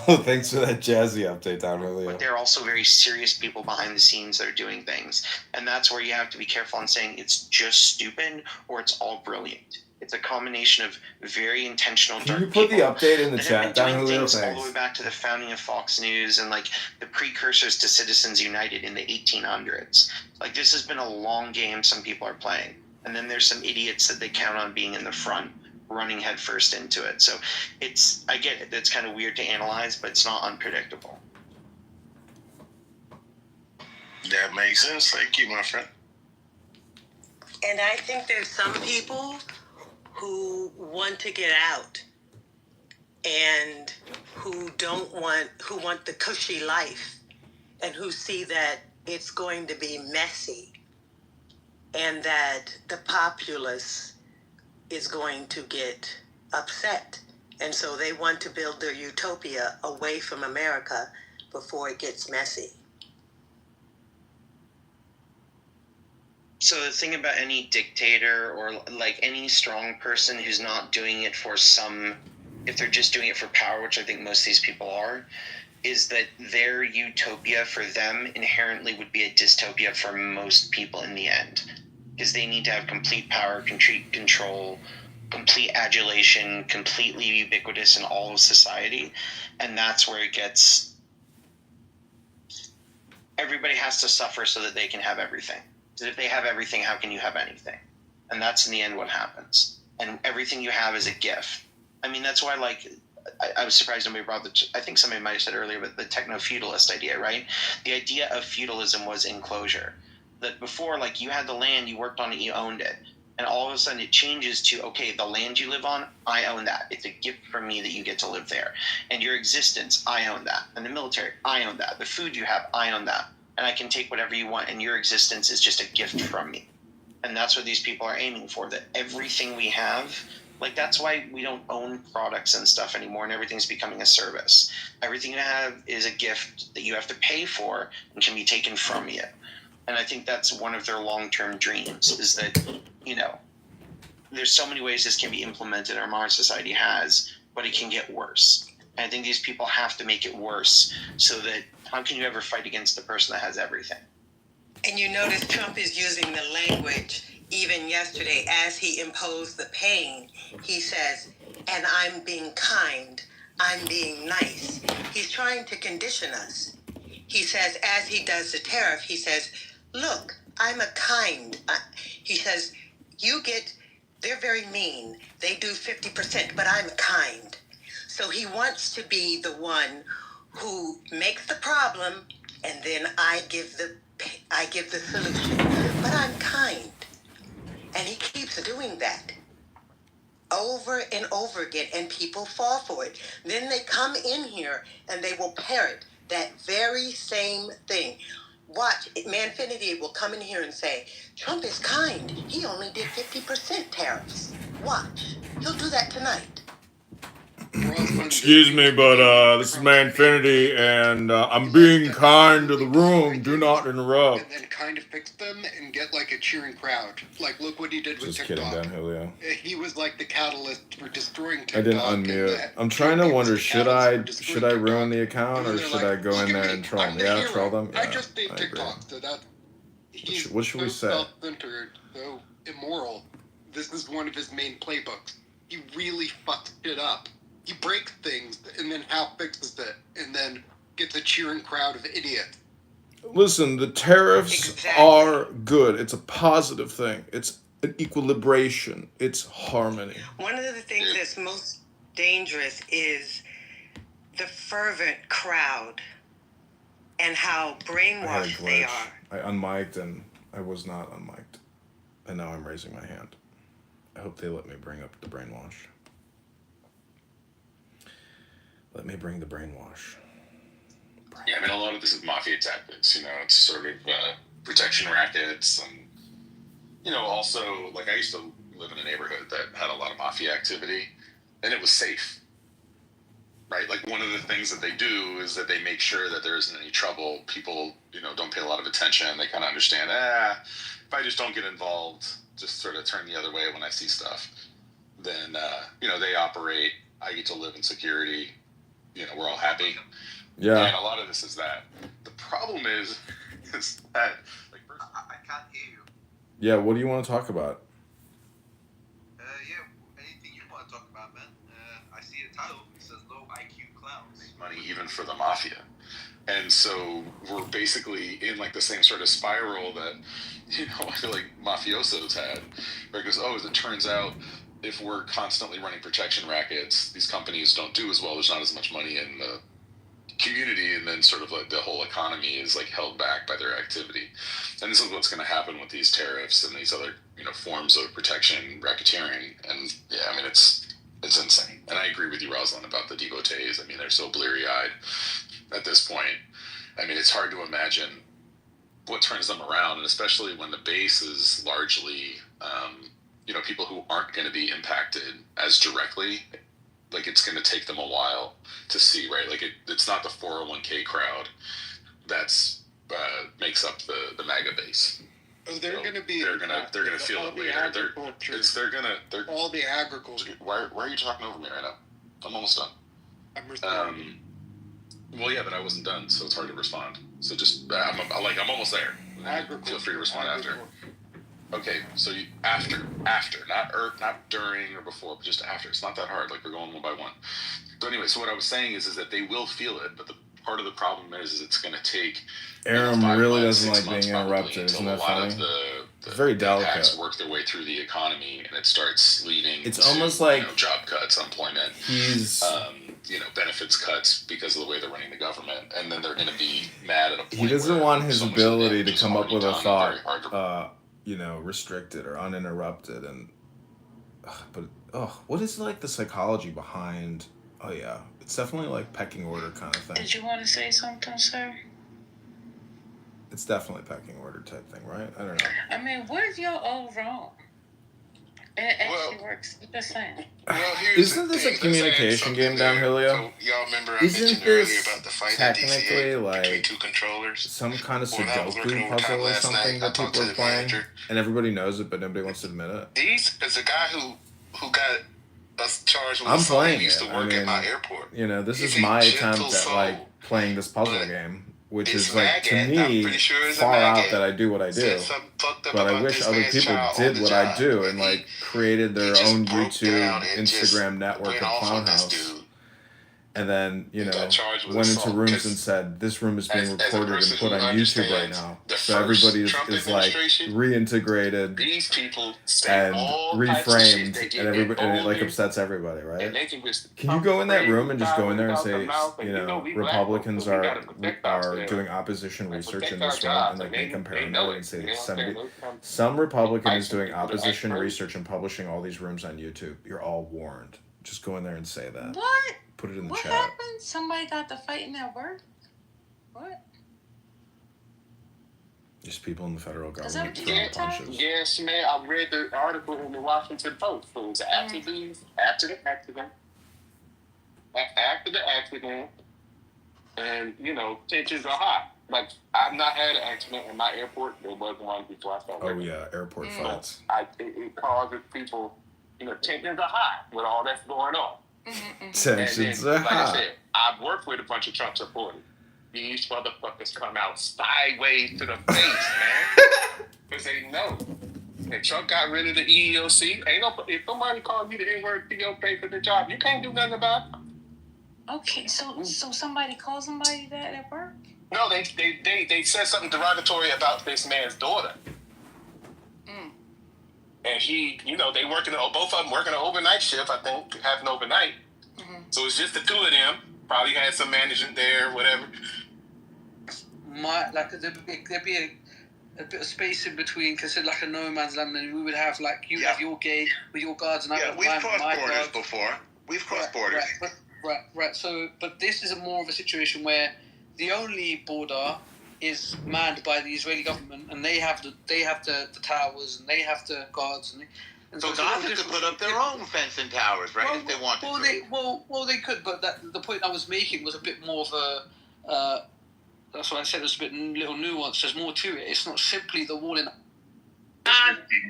Oh, thanks for that jazzy update, Don Julio. But there are also very serious people behind the scenes that are doing things. And that's where you have to be careful in saying it's just stupid or it's all brilliant. It's a combination of very intentional Can dark you put the people update in the that have chat, been Don doing Julio? things all the way Thanks. back to the founding of Fox News and like the precursors to Citizens United in the 1800s. Like this has been a long game some people are playing. And then there's some idiots that they count on being in the front, running headfirst into it. So I get it, it's kind of weird to analyze, but it's not unpredictable. That makes sense. Thank you, my friend. And I think there's some people who want to get out and who want the cushy life and who see that it's going to be messy and that the populace is going to get upset. And so they want to build their utopia away from America before it gets messy. So the thing about any dictator or like any strong person who's not doing it for if they're just doing it for power, which I think most of these people are, is that their utopia for them inherently would be a dystopia for most people in the end. Because they need to have complete power, complete control, complete adulation, completely ubiquitous in all of society. And that's where it gets... Everybody has to suffer so that they can have everything. Because if they have everything, how can you have anything? And that's in the end what happens. And everything you have is a gift. I mean, that's why, like, I was surprised nobody brought I think somebody might have said earlier, but the techno-feudalist idea, right? The idea of feudalism was enclosure. That before, like, you had the land, you worked on it, you owned it. And all of a sudden it changes to, okay, the land you live on, I own that. It's a gift from me that you get to live there. And your existence, I own that. And the military, I own that. The food you have, I own that. And I can take whatever you want, and your existence is just a gift from me. And that's what these people are aiming for, that everything we have, like that's why we don't own products and stuff anymore, and everything's becoming a service. Everything you have is a gift that you have to pay for and can be taken from you. And I think that's one of their long-term dreams, is that, you know, there's so many ways this can be implemented, our modern society has, but it can get worse. And I think these people have to make it worse so that how can you ever fight against the person that has everything? And you notice Trump is using the language, even yesterday, as he imposed the pain, he says, and I'm being kind, I'm being nice. He's trying to condition us. He says, as he does the tariff, he says, look, I'm a kind. He says, they're very mean. They do 50%, but I'm kind. So he wants to be the one who makes the problem, and then I give the solution. But I'm kind. And he keeps doing that over and over again, and people fall for it. Then they come in here and they will parrot that very same thing. Watch, Manfinity will come in here and say, Trump is kind. He only did 50% tariffs. Watch. He'll do that tonight. Excuse me, but this is Manfinity, and I'm being kind to the room. Do not interrupt. And then kind of fix them and get like a cheering crowd. Like, look what he did with Just TikTok. kidding, Don Julio. He was like the catalyst for destroying TikTok. I didn't unmute. I'm trying to wonder, should I ruin the account or should I go in there and troll them? Yeah, troll them. Yeah, I just hate TikTok, so that what should we say? Self-centered, so immoral. This is one of his main playbooks. He really fucks shit up. He breaks things and then half fixes it and then gets a cheering crowd of idiots. Listen, the tariffs are good. It's a positive thing. It's an equilibration. It's harmony. One of the things that's most dangerous is the fervent crowd and how brainwashed they are. I unmiked and I was not unmiked. And now I'm raising my hand. I hope they let me bring up the brainwash. Let me bring the brainwash. Yeah, I mean, a lot of this is mafia tactics, you know, it's sort of protection rackets and, you know, also, like, I used to live in a neighborhood that had a lot of mafia activity, and it was safe, right? Like, one of the things that they do is that they make sure that there isn't any trouble. People, you know, don't pay a lot of attention. They kind of understand, if I just don't get involved, just sort of turn the other way when I see stuff, then they operate. I get to live in security. We're all happy. Yeah. And a lot of this is that. The problem is that I can't hear you. Yeah, what do you want to talk about? Yeah, anything you want to talk about, man. I see a title. It says low IQ clowns. money even for the mafia. And so we're basically in like the same sort of spiral that, I feel like mafiosos had, where it goes, as it turns out, if we're constantly running protection rackets, these companies don't do as well. There's not as much money in the community, and then sort of like the whole economy is like held back by their activity. And this is what's going to happen with these tariffs and these other forms of protection racketeering. And yeah, I mean it's insane. And I agree with you, Rosalind, about the devotees. I mean, they're so bleary-eyed at this point. I mean, it's hard to imagine what turns them around, and especially when the base is largely people who aren't going to be impacted as directly. Like, it's going to take them a while to see, right? Like, it's not the 401k crowd that's makes up the MAGA base. They're going to be. They're gonna feel it later. All the agriculture. Why are you talking over me right now? I'm almost done. I'm responding. Well, yeah, but I wasn't done, so it's hard to respond. So just I'm almost there. Feel free to respond after. Okay, so after, not during or before, but just after. It's not that hard. Like, we're going one by one. So anyway, so what I was saying is that they will feel it, but the part of the problem is it's going to take. Aram really doesn't like being interrupted. Isn't that funny? It's very delicate. Work their way through the economy, and it starts leading. It's almost like job cuts, unemployment. He's benefits cuts because of the way they're running the government, and then they're going to be mad at a point. He doesn't want his ability to come up with a thought, restricted or uninterrupted, and what is like the psychology behind? Oh yeah, it's definitely like pecking order kind of thing. Did you want to say something, sir? It's definitely pecking order type thing, right? I don't know. I mean, what is y'all all wrong? It actually works. Just saying. Well, isn't this a communication game down here, Leo? So, y'all remember I Isn't mentioned earlier this about the fight technically in DCA like between two controllers? some kind of When I was working Sudoku overtime puzzle or last something night, I that talked people to are the playing, manager. and everybody knows it, but nobody wants to admit it? There's a guy who got us charged with I'm assault. playing He used it. to work at my airport. This He's is a my gentle attempt at soul, like playing this puzzle but game, which it's is like to maggot. I'm me pretty sure it's a far out maggot. that I do what I do. Said something fucked up But I about wish this other man's people child on did the what job, I do and and like created their just own broke YouTube, down and just Instagram network went of off on this Clownhouse. dude. And then, got charged with went into assault, rooms 'cause and said, this room is being as a recorded and person put who on YouTube right understands now. the So first everybody Trump is like administration, reintegrated these people say and all types of shit. They reframed, get and everybody, and it like older, upsets everybody, and right? they can just Can you go in that room and just go in there and say, we black folks, Republicans so we gotta protect are ourselves. doing opposition Like, research in protect our this room jobs, and like and make them they know paranoid it. and say You know what I'm saying? some Republican is Fight doing people that opposition act research and publishing all these rooms on YouTube. You're all warned. Just go in there and say that. What? Put it in the What chat. happened? Somebody got to fighting at work? What? Just people in the federal Is that government what you throwing said, Ty? punches. Yes, man. I read the article in the Washington Post. So it was after the accident. After the accident, and tensions are high. Like, I've not had an accident in my airport. There was one before I started. Oh yeah, airport fights. It causes people, tensions are high with all that's going on. Tensions And then, are like I high. said, I've worked with a bunch of Trump supporters. These motherfuckers come out sideways to the face, man. Because they know. And Trump got rid of the EEOC. If somebody calls you the N-word for your pay for the job, you can't do nothing about it. Okay, so somebody called somebody that at work? No, they said something derogatory about this man's daughter. And he, they both of them working an overnight shift, I think, having overnight. So it's just the two of them. Probably had some management there, whatever. There'd be a bit of space in between, because it's like a no man's land, and we would have like you have your gate with your guards, and I have we've my crossed borders guards. before. We've crossed borders. Right. So, but this is more of a situation where the only border is manned by the Israeli government, and they have the towers, and they have the guards, and So it's a Gaza little could different. put up their own fence and towers, right? If they wanted to. They could, but the point I was making was a bit more of a. That's what I said. There's a little nuance. There's more to it. It's not simply the wall in.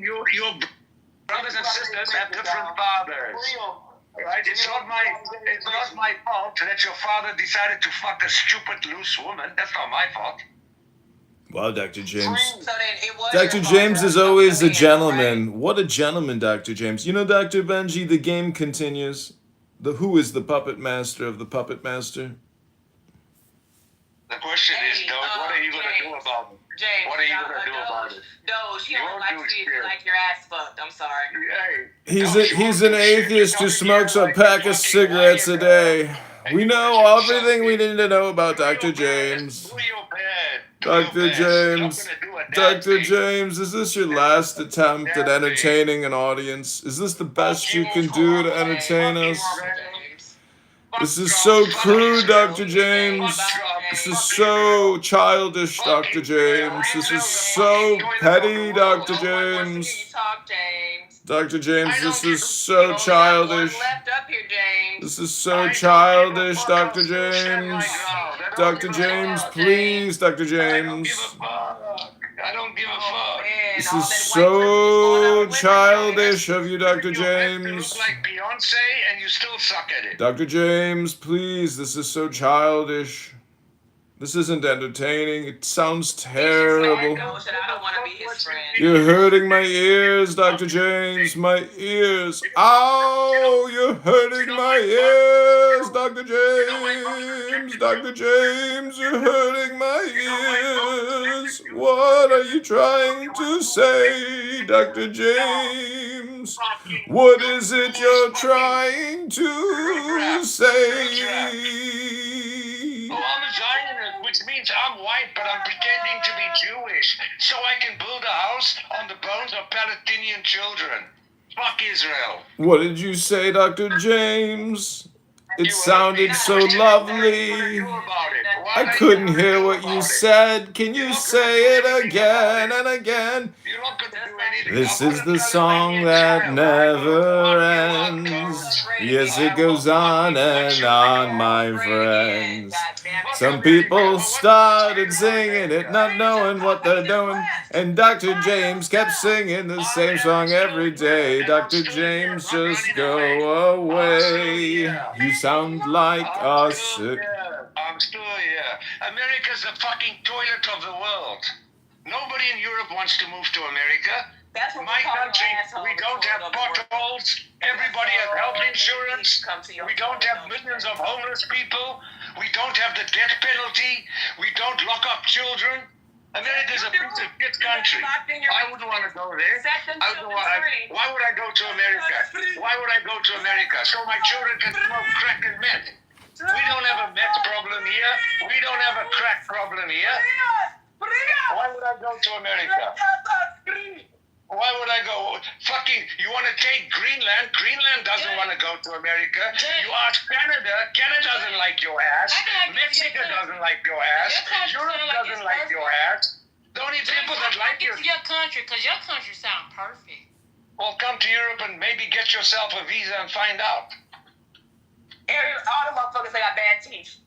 your brothers and sisters have different fathers. Right? It's not my fault that your father decided to fuck a stupid loose woman. That's not my fault. Wow, Dr. James. So then it was Dr. your fault James for is always a fucking the man, gentleman. right? What a gentleman, Dr. James. You know, Dr. Benji, the game continues. Who is the puppet master of the puppet master? The question is, Hey, Doge, what are you going to do James. about it? James, What are you going to do about it? Doge, you You don't won't like do to shit. like your ass fucked. I'm sorry. Hey, He's Doge, you he's won't an do shit. atheist who Come smokes here a like pack you of fucking cigarettes a liar, day. and We you know wanna do everything we something. need to know about Do your Dr. best. James. Do your best. Do Dr. your best. You're not James. gonna do a damn Dr. thing. James, is this your last attempt at Damn thing. entertaining an audience? Is this the best Fuck you can do to entertain fuck us? James. Fuck This is Trump. so Fuck crude, Israel. Dr. James. Fuck Trump. This is Fuck so Israel. childish, Fuck Dr. Israel. James. This is Israel's the so fucking toilet of petty, the world. Dr. No one wants to hear you James. talk, James. Dr. James, I this don't is give- so You only got one childish. left up here, James. This is I so don't give a childish, fuck. Dr. I'll still stand my James. ground. I don't Dr. give a James, fuck. please, Dr. I don't give a James. fuck. I don't give a Oh, fuck. man, This all is that white privilege is going out so the window, childish of you, You Dr. do your best to James. look like Beyonce, and you still suck at it. Dr. James, please, this is so childish. This isn't entertaining. It sounds terrible. James. I don't want to be his friend. You're hurting my ears, Dr. James. My ears. Ow! You're hurting my ears, Dr. James. Dr. James, you're hurting my ears. What are you trying to say, Dr. James? What is it you're trying to say? Oh, I'm a Zionist, which means I'm white, but I'm pretending to be Jewish, so I can build a house on the bones of Palestinian children. Fuck Israel. What did you say, Dr. James? It sounded so lovely. I couldn't hear what you said. Can you say it again and again? You're not going to do anything. This is the song that never ends. Yes, it goes on and on, my friends. Some people started singing it, not knowing what they're doing. And Dr. James kept singing the same song every day. Dr. James, just go away. You sound like us. I'm still here. America's the fucking toilet of the world. Nobody in Europe wants to move to America. That's what My we call country, an asshole we don't have potholes. Everybody has health insurance. We don't have millions of homeless people. We don't have the death penalty. We don't lock up children. America's a piece of shit country. I wouldn't want to go there. Why would I go to America? Why would I go to America? So my children can smoke crack and meth. We don't have a meth problem here. We don't have a crack problem here. Why would I go to America? Why would I go? Fucking, you want to take Greenland? Greenland doesn't want to go to America. You ask Canada. Canada doesn't like your ass. Mexico doesn't like your ass. Europe doesn't like your ass. The only people that like your country, because your country sound perfect. well, come to Europe and maybe get yourself a visa and find out. All the motherfuckers that got bad teeth.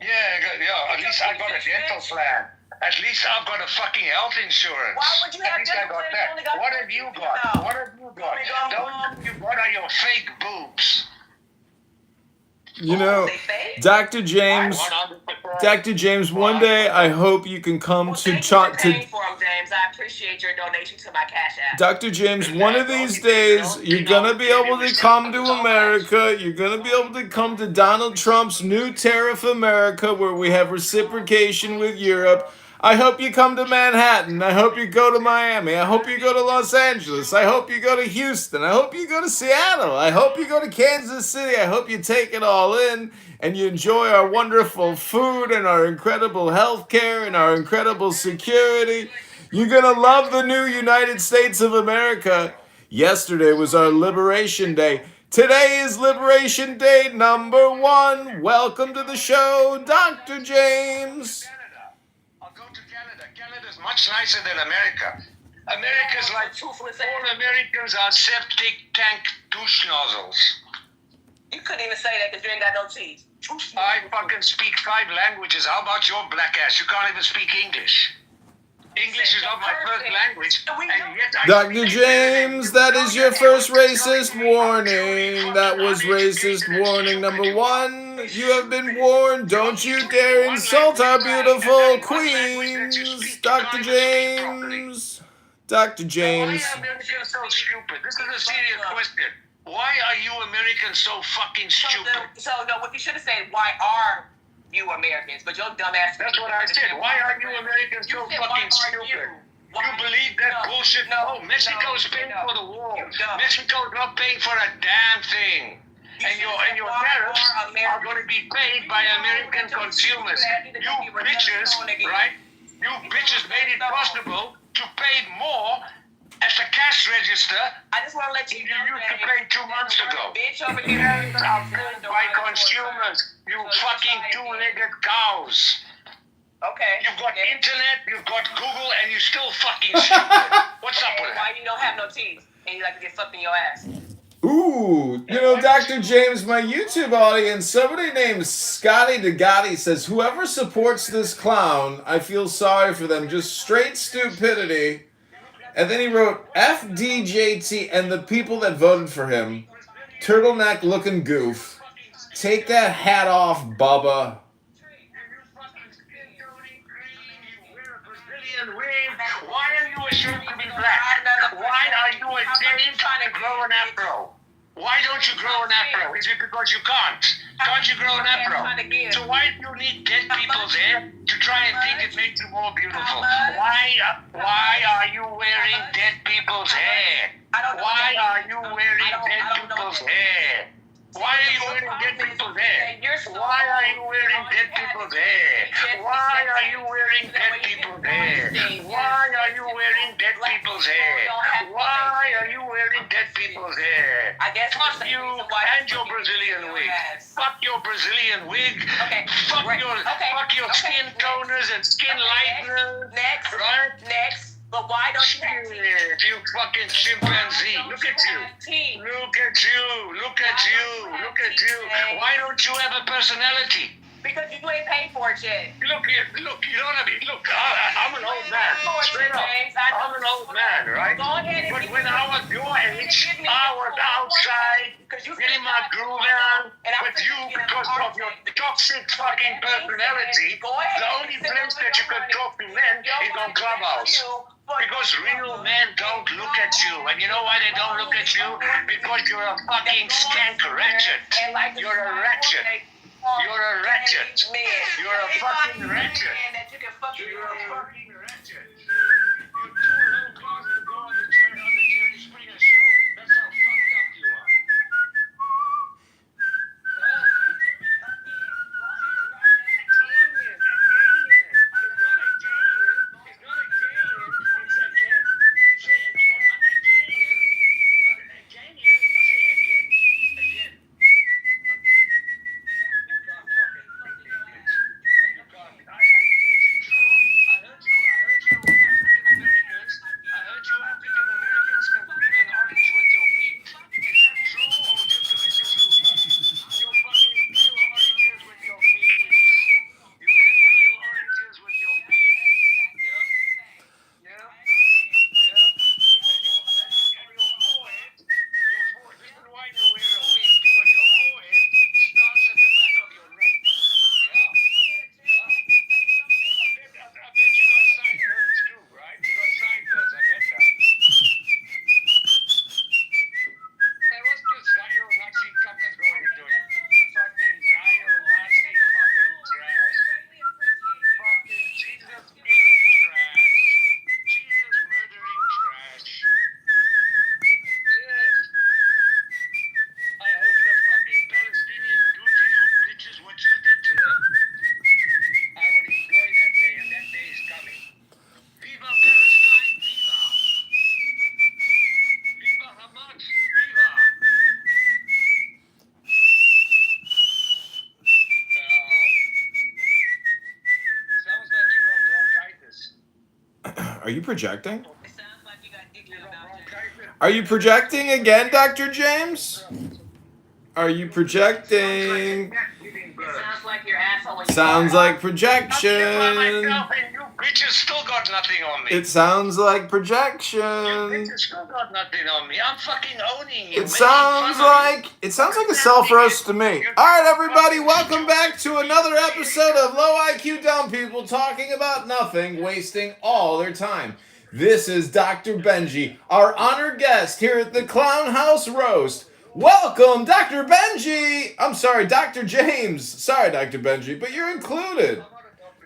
Yeah. At least I got a dental plan. At least I've got a fucking health insurance. Why would you have At least I dental got plan? You only that. got What have you got? What have you got? The only thing you got are your fake boobs. You know, Dr. James, 100%. Dr. James, one day I hope you can come to Thank you for paying for them, James. I appreciate your donation to my Cash App. Dr. James, one of these days, you're gonna be able to come to America. You're gonna be able to come to Donald Trump's new tariff America, where we have reciprocation with Europe. I hope you come to Manhattan. I hope you go to Miami. I hope you go to Los Angeles. I hope you go to Houston. I hope you go to Seattle. I hope you go to Kansas City. I hope you take it all in and you enjoy our wonderful food and our incredible health care and our incredible security. You're gonna love the new United States of America. Yesterday was our Liberation Day. Today is Liberation Day #1. Welcome to the show, Dr. James. I'll go to Canada. Canada's much nicer than America. America's like all Americans are septic tank douche nozzles. You couldn't even say that because you ain't got no teeth. I fucking speak 5 languages. How about your black ass? You can't even speak English. English is not my first language, and yet I Dr. speak it James, that is your first racist warning. That was racist warning number 1. You have been warned. Don't you dare insult our beautiful queens. Dr. James. Dr. Why James. are Americans so stupid? This is a serious question. Why are you Americans so fucking stupid? So what you should have said, why are you Americans? But your dumb ass. That's what I said. Why are you Americans so fucking stupid? You believe that bullshit? No, Mexico's paying for the war. Mexico's not paying for a damn thing. And your tariffs are going to be paid by American consumers. You bitches, right? You bitches made it possible to pay more at the cash register. I just want to let you know used to pay 2 months ago. Bitch over here. By consumers, you fucking two-legged cows. Okay. You've got internet, you've got Google, and you're still fucking stupid. What's up with Why that? you don't have no teeth and you like to get sucked in your ass? Ooh, Dr. James, my YouTube audience, somebody named Scotty DeGotti says, whoever supports this clown, I feel sorry for them. Just straight stupidity. And then he wrote, FDJT and the people that voted for him. Turtleneck looking goof. Take that hat off, Bubba. Why are you ashamed to be black? Why are you ashamed to grow an afro? Why don't you grow an afro? Is it because you can't? Can't you grow an afro? So why do you need dead people's hair to try and think it makes you more beautiful? Why are you wearing dead people's hair? Why are you wearing dead people's hair? Why are you wearing dead people's hair? Why are you wearing dead people's hair? Why are you wearing dead people's hair? Why are you wearing dead people's hair? Why are you wearing dead people's hair? Fuck you and your Brazilian wig. Fuck your Brazilian wig. Fuck your skin toners and skin lighteners. Next. Right? Next. But why don't you have teeth? You fucking chimpanzee. Look at you. Look at you. Look at you. Look at you. Why don't you have a personality? Because you ain't paid for it yet. Look, you know what I mean? Look, I'm an old man. Straight up. I'm an old man, right? But when I was your age, I was outside getting my groove on with you because of your toxic fucking personality. The only place that you can talk to men is on Clubhouse. Because real men don't look at you. And you know why they don't look at you? Because you're a fucking skank ratchet. You're a ratchet. You're a ratchet. You're a fucking ratchet. You're a fucking ratchet. You're too low class to go on the Jerry Springer show. That's how fucked up you are. Are you projecting? Are you projecting again, Dr. James? Are you projecting? It sounds like your asshole. When you Sounds fart. like projection. myself and you bitches still got nothing on me. It sounds like You projection. bitches still got nothing on me. I'm fucking owning you. It sounds like a self roast to me. All right, everybody, welcome back to another episode of Low IQ Dumb People talking about nothing, wasting all their time. This is Dr. Benji, our honored guest here at the Clown House Roast. Welcome, Dr. Benji. I'm sorry, Dr. James. Sorry, Dr. Benji, but you're included.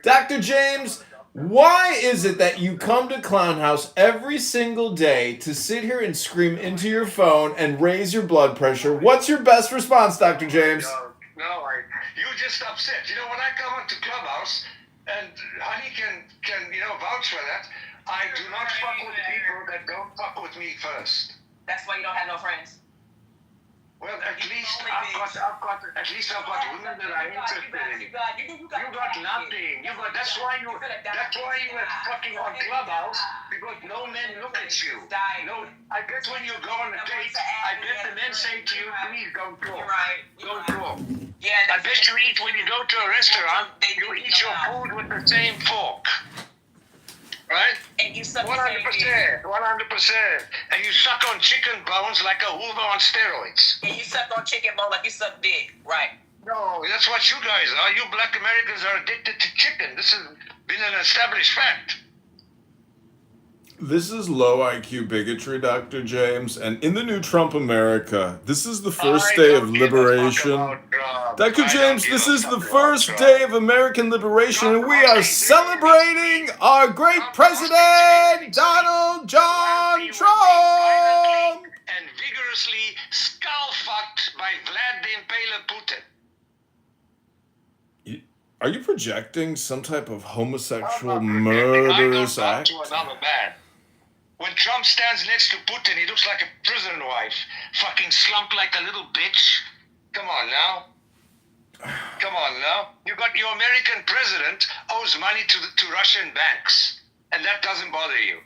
Dr. James, why is it that you come to Clown House every single day to sit here and scream into your phone and raise your blood pressure? What's your best response, Dr. James? No, you just upset. You know, when I come into Clubhouse, and Honey can vouch for that, I do not fuck with people that don't fuck with me first. That's why you don't have no friends. Well, at least I've got women that are interested in. You got nothing. That's why you are fucking on Clubhouse, because no men look at you. No, I bet when you go on a date, I bet the men say to you, please don't talk. You're right. Don't talk. Yeah, I bet you eat when you go to a restaurant, you eat your food with the same fork. Right? And you suck 100%. And you suck on chicken bones like a Hoover on steroids. And you suck on chicken bone like you suck dick. Right. No, that's what you guys are. You black Americans are addicted to chicken. This has been an established fact. This is low IQ bigotry, Dr. James, and in the new Trump America, this is the first day of liberation. Dr. James, this is the first day of American liberation, and we are celebrating our great president, Donald John Trump! And vigorously skull-fucked by Vlad the Impaler Putin. Are you projecting some type of homosexual murderous act? To another man. When Trump stands next to Putin, he looks like a prison wife, fucking slumped like a little bitch. Come on now. You got your American president owes money to Russian banks, and that doesn't bother you.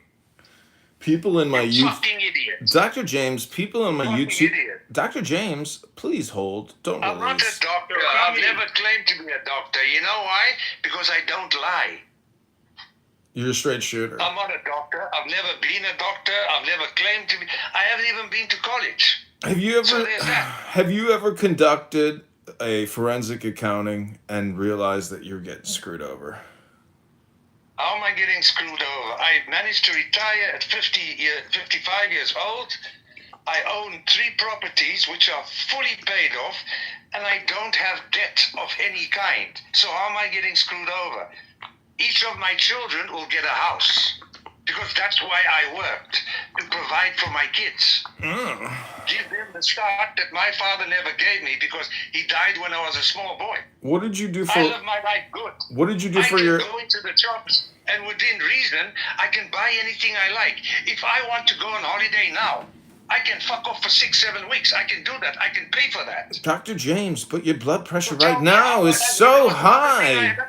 People in my fucking idiot. Dr. James, people in my fucking YouTube. Idiot. Dr. James, please hold. Don't I'm not release. a doctor. I've never claimed to be a doctor. You know why? Because I don't lie. You're a straight shooter. I'm not a doctor. I've never been a doctor. I've never claimed to be. I haven't even been to college. Have you ever So there's that. have you ever conducted a forensic accounting and realized that you're getting screwed over? How am I getting screwed over? I managed to retire at 55 years old. I own 3 properties which are fully paid off, and I don't have debt of any kind. So how am I getting screwed over? Each of my children will get a house, because that's why I worked, to provide for my kids. Give them the start that my father never gave me, because he died when I was a small boy. What did you do for I live my life good. What did you do for I your can go into the shops, and within reason, I can buy anything I like. If I want to go on holiday now, I can fuck off for 6-7 weeks. I can do that. I can pay for that. Dr. James, but your blood pressure So right tell me now how is that so is high. that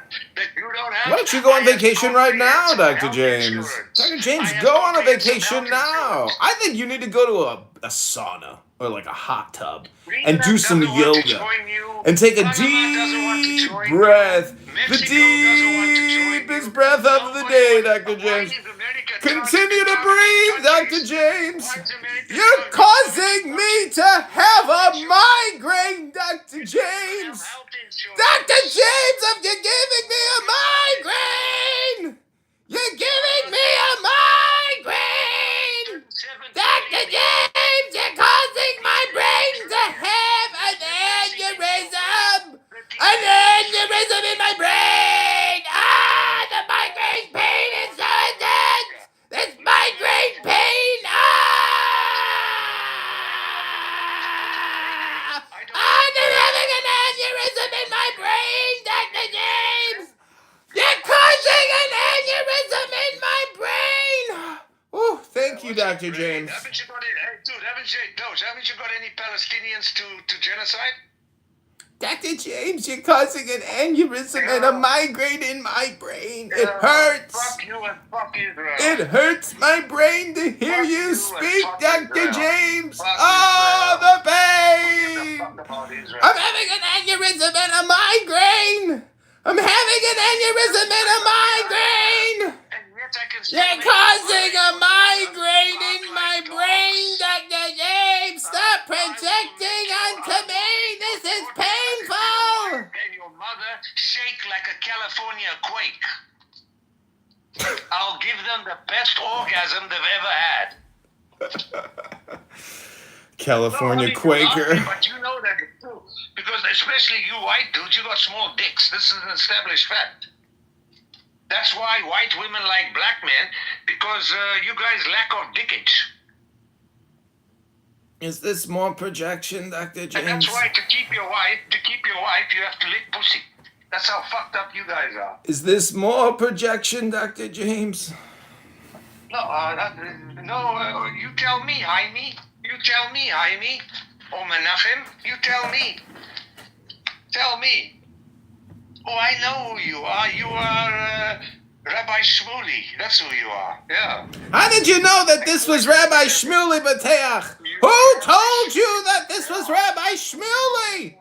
you don't have. Why don't you go on I have vacation right now, comprehensive Dr. health James? insurance. Dr. James, I have go on a comprehensive vacation health now. insurance. I think you need to go to a sauna or like a hot tub Greenland and do some doesn't want to yoga join you. and take a Panama doesn't want to deep join breath. you. The Mexico doesn't want to join deepest you. breath of the Nobody day, wants- Dr. Why James. is America Continue to targeting breathe, Dr. countries? James. Why is America You're targeting causing countries? me to have a migraine, Dr. James. Health insurance. Dr. James, you're giving me a migraine. You're giving me a migraine. Dr. James, you're causing my brain to have an aneurysm. An aneurysm in my brain. The migraine pain is so intense. This migraine pain. I'm having an aneurysm in my brain, Dr. James. You're causing an aneurysm in my brain. Oh, thank you, Dr. James. Haven't you got haven't you got any Palestinians to genocide? Dr. James, you're causing an aneurysm and a migraine in my brain. It hurts. Fuck you and fuck Israel. It hurts my brain to hear Fuck you you and speak, fuck Dr. Israel. James. Fuck Oh, Israel. the pain. Get the fuck out of here. California quake. I'll give them the best orgasm they've ever had. California No, Quaker. but you know that it's true. Because especially you white dudes, you got small dicks. This is an established fact. That's why white women like black men, because you guys lack of dickage. Is this more projection, Dr. James? And that's why to keep your wife, you have to lick pussy. That's how fucked up you guys are. Is this more projection, Dr. James? No, you tell me, Jaime. You tell me, Jaime. Or Menachem, you tell me. Tell me. Oh, I know who you are. You are Rabbi Shmuley. That's who you are. Yeah. How did you know that this was Rabbi Shmuley Bateach? Who told you that this was Rabbi Shmuley?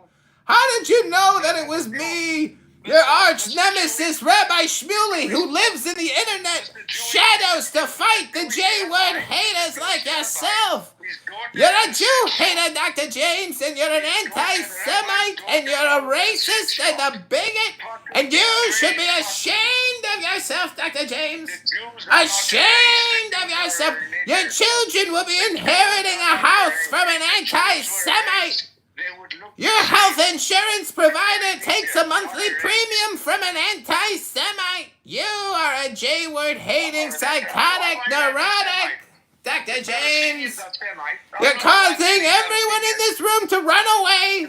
How did you know that it was me, your arch nemesis, Rabbi Shmuley, who lives in the internet shadows to fight the J-word haters like yourself? You're a Jew hater, Dr. James, and you're an anti-Semite, and you're a racist and a bigot, and you should be ashamed of yourself, Dr. James. Ashamed of yourself. Your children will be inheriting a house from an anti-Semite. Your health insurance provider takes a monthly premium from an anti-Semite. You are a J-word hating, psychotic, neurotic. Dr. James, you're causing everyone in this room to run away.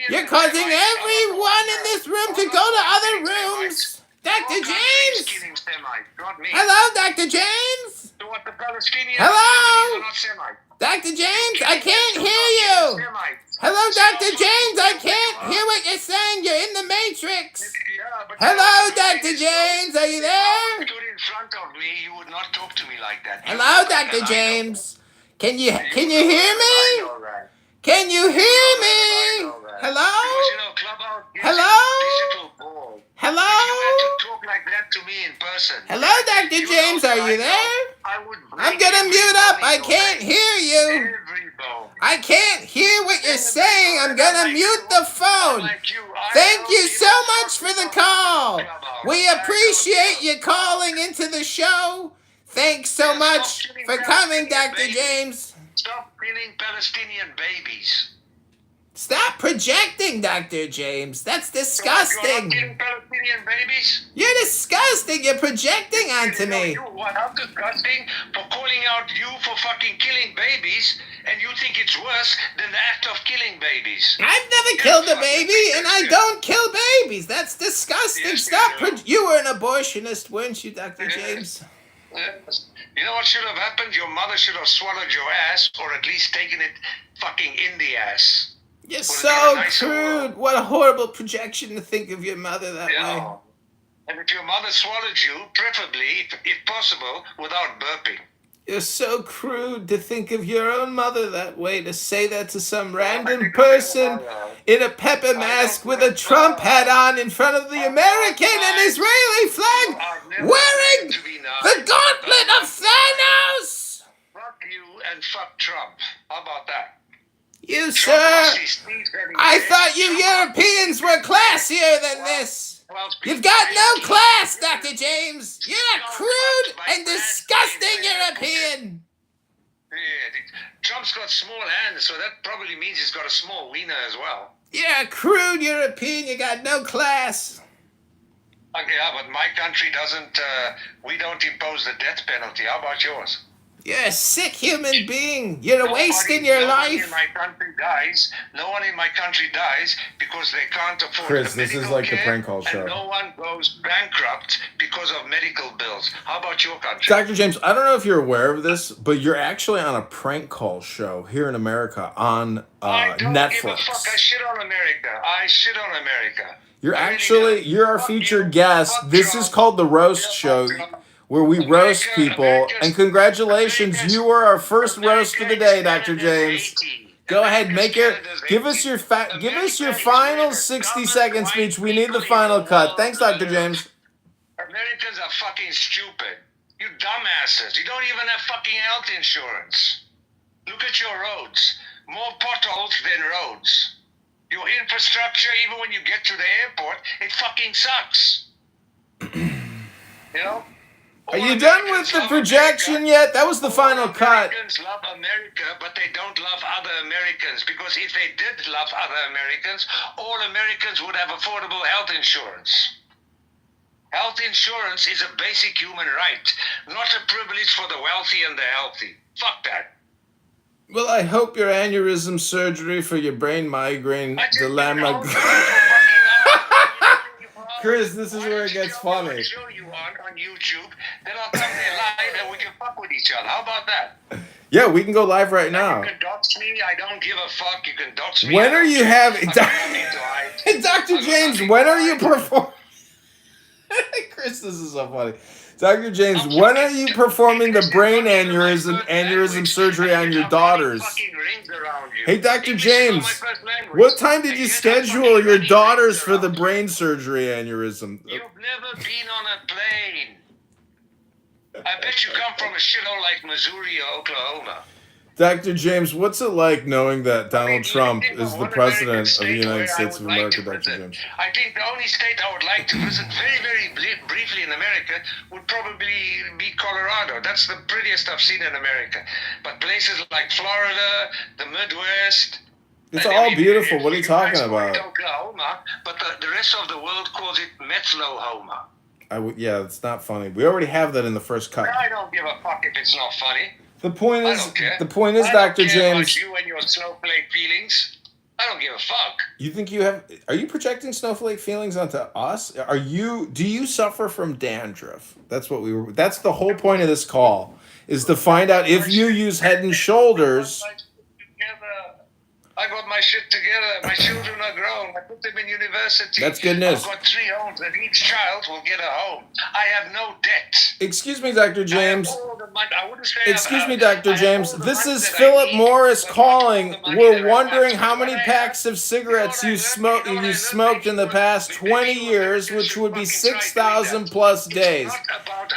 You're causing everyone in this room to go to other rooms. Dr. James? Hello, Dr. James? Hello? Dr. James, I can't hear you. Hello, Dr. James, I can't hear what you're saying. You're in the Matrix. Hello, Dr. James, are you there? If you stood in front of me, you would not talk to me like that. Hello, Dr. James. Can you hear me? Can you hear me? Hello? Hello? Hello? Talk like that to me in person. Hello, Dr. James, are you there? I'm gonna mute up. I can't hear you. I can't hear what you're saying. I'm gonna mute the phone. Thank you so much for the call. We appreciate you calling into the show. Thanks so much for coming, Dr. James. Stop killing Palestinian babies. Stop projecting, Dr. James. That's disgusting. You're not killing Palestinian babies? You're disgusting. You're projecting onto me. I'm disgusting for calling out you for fucking killing babies, and you think it's worse than the act of killing babies. I've never killed a baby, and I don't kill babies. That's disgusting. Yes, Stop. you do. You were an abortionist, weren't you, Dr. James? Yes. You know what should have happened? Your mother should have swallowed your ass, or at least taken it fucking in the ass. You're so crude. What a horrible projection to think of your mother that way. And if your mother swallowed you, preferably, if possible, without burping. You're so crude to think of your own mother that way, to say that to some random person in a pepper mask with a Trump hat on in front of the American and Israeli flag, wearing the gauntlet of Thanos. Fuck you and fuck Trump. How about that? You, sir, I thought you Europeans were classier than this. You've got no class, Dr. James. You're a crude and disgusting European. Yeah, Trump's got small hands, so that probably means he's got a small wiener as well. You're a crude European. You got no class. Yeah, but my country doesn't, we don't impose the death penalty. How about yours? You're a sick human being. You're wasting your life. No one in my country dies because they can't afford Chris, this is like the prank call show. And no one goes bankrupt because of medical bills. How about your country? Dr. James, I don't know if you're aware of this, but you're actually on a prank call show here in America on I don't Netflix. give a fuck. I shit on America. You're our featured guest. This is called The Roast Show, where we roast people. And congratulations, you were our first roast of the day, Dr. James. Go ahead, give us your final 60-second speech. We need the final cut. Thanks, Dr. James. Americans are fucking stupid. You dumbasses. You don't even have fucking health insurance. Look at your roads. More potholes than roads. Your infrastructure, even when you get to the airport, it fucking sucks. You know? Are you done with the projection yet? That was the final cut. Americans love America, but they don't love other Americans, because if they did love other Americans, all Americans would have affordable health insurance. Health insurance is a basic human right, not a privilege for the wealthy and the healthy. Fuck that. Well, I hope your aneurysm surgery for your brain migraine dilemma. Chris, this is where it gets funny. I'll show you on YouTube, then I'll come there live and we can fuck with each other. How about that? Yeah, we can go live right now. You can dox me, I don't give a fuck. You can dox me. When are you having... Dr. James, when are you performing... Chris, this is so funny. Dr. James, when are you performing the brain aneurysm surgery on your daughters? Hey, Dr. James, what time did you schedule your daughters for the brain surgery aneurysm? You've never been on a plane. I bet you come from a shithole like Missouri or Oklahoma. Dr. James, what's it like knowing that Donald Trump is the president of the United States of America, Dr. James? I think the only state I would like to visit very, very briefly in America would probably be Colorado. That's the prettiest I've seen in America. But places like Florida, the Midwest... It's all beautiful. What are you talking about? Oklahoma, but the rest of the world calls it Metzlohoma. Yeah, it's not funny. We already have that in the first cut. I don't give a fuck if it's not funny. The point is, I Dr. don't care James. about you and your snowflake feelings. I don't give a fuck. You think you have? Are you projecting snowflake feelings onto us? Do you suffer from dandruff? That's what we were. That's the whole point of this call, is to find out if you use Head and Shoulders. I got my shit together. My children are grown. I put them in university. That's good news. I've got 3 homes, and each child will get a home. I have no debt. Excuse me, Dr. James. I wouldn't say Excuse me, Dr. James. This is Philip Morris calling. We're wondering how many packs of cigarettes you smoked in the past 20 years, which would be 6,000 plus days.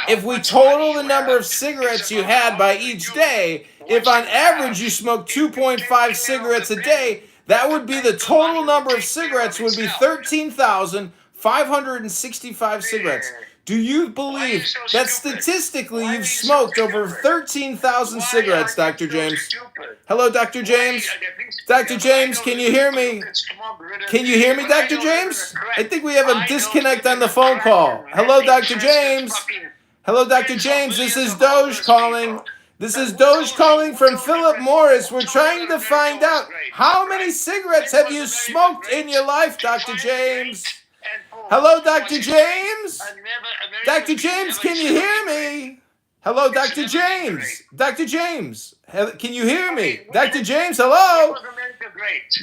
If we total the number of cigarettes you had by each day, if on average you smoke 2.5 cigarettes a day, that would be the total number of cigarettes would be 13,565 cigarettes. Do you believe that statistically you've smoked over 13,000 cigarettes, Dr. James? Hello, Dr. James? Dr. James, can you hear me? Can you hear me, Dr. James? I think we have a disconnect on the phone call. Hello, Dr. James? Hello, Dr. James. This is Doge calling. This is Doge calling from Philip Morris. We're trying to find out how many cigarettes have you smoked in your life, Dr. James? Hello, Dr. James? Dr. James, can you hear me? Hello, Dr. James? Dr. James, can you hear me? Dr. James, hello?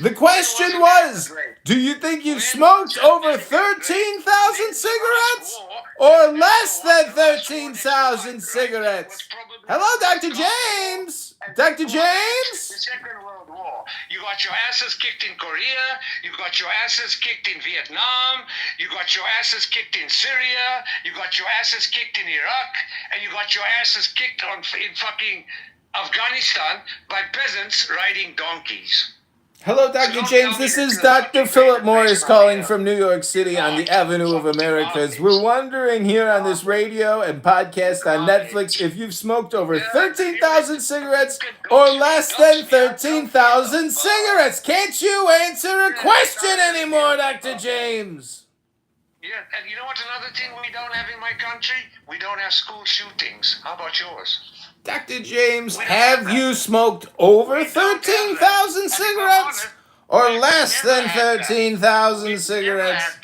The question was, do you think you've smoked over 13,000 cigarettes or less than 13,000 cigarettes? Hello, Dr. James? Dr. James? The Second World War. You got your asses kicked in Korea. You got your asses kicked in Vietnam. You got your asses kicked in Syria. You got your asses kicked in Iraq. And you got your asses kicked in fucking Afghanistan by peasants riding donkeys. Hello, Dr. James. This is Dr. Philip Morris calling from New York City on the Avenue of Americas. We're wondering here on this radio and podcast on Netflix if you've smoked over 13,000 cigarettes or less than 13,000 cigarettes. Can't you answer a question anymore, Dr. James? Yeah, and you know what another thing we don't have in my country? We don't have school shootings. How about yours? Dr. James, have you smoked over 13,000 cigarettes or less than 13,000 cigarettes?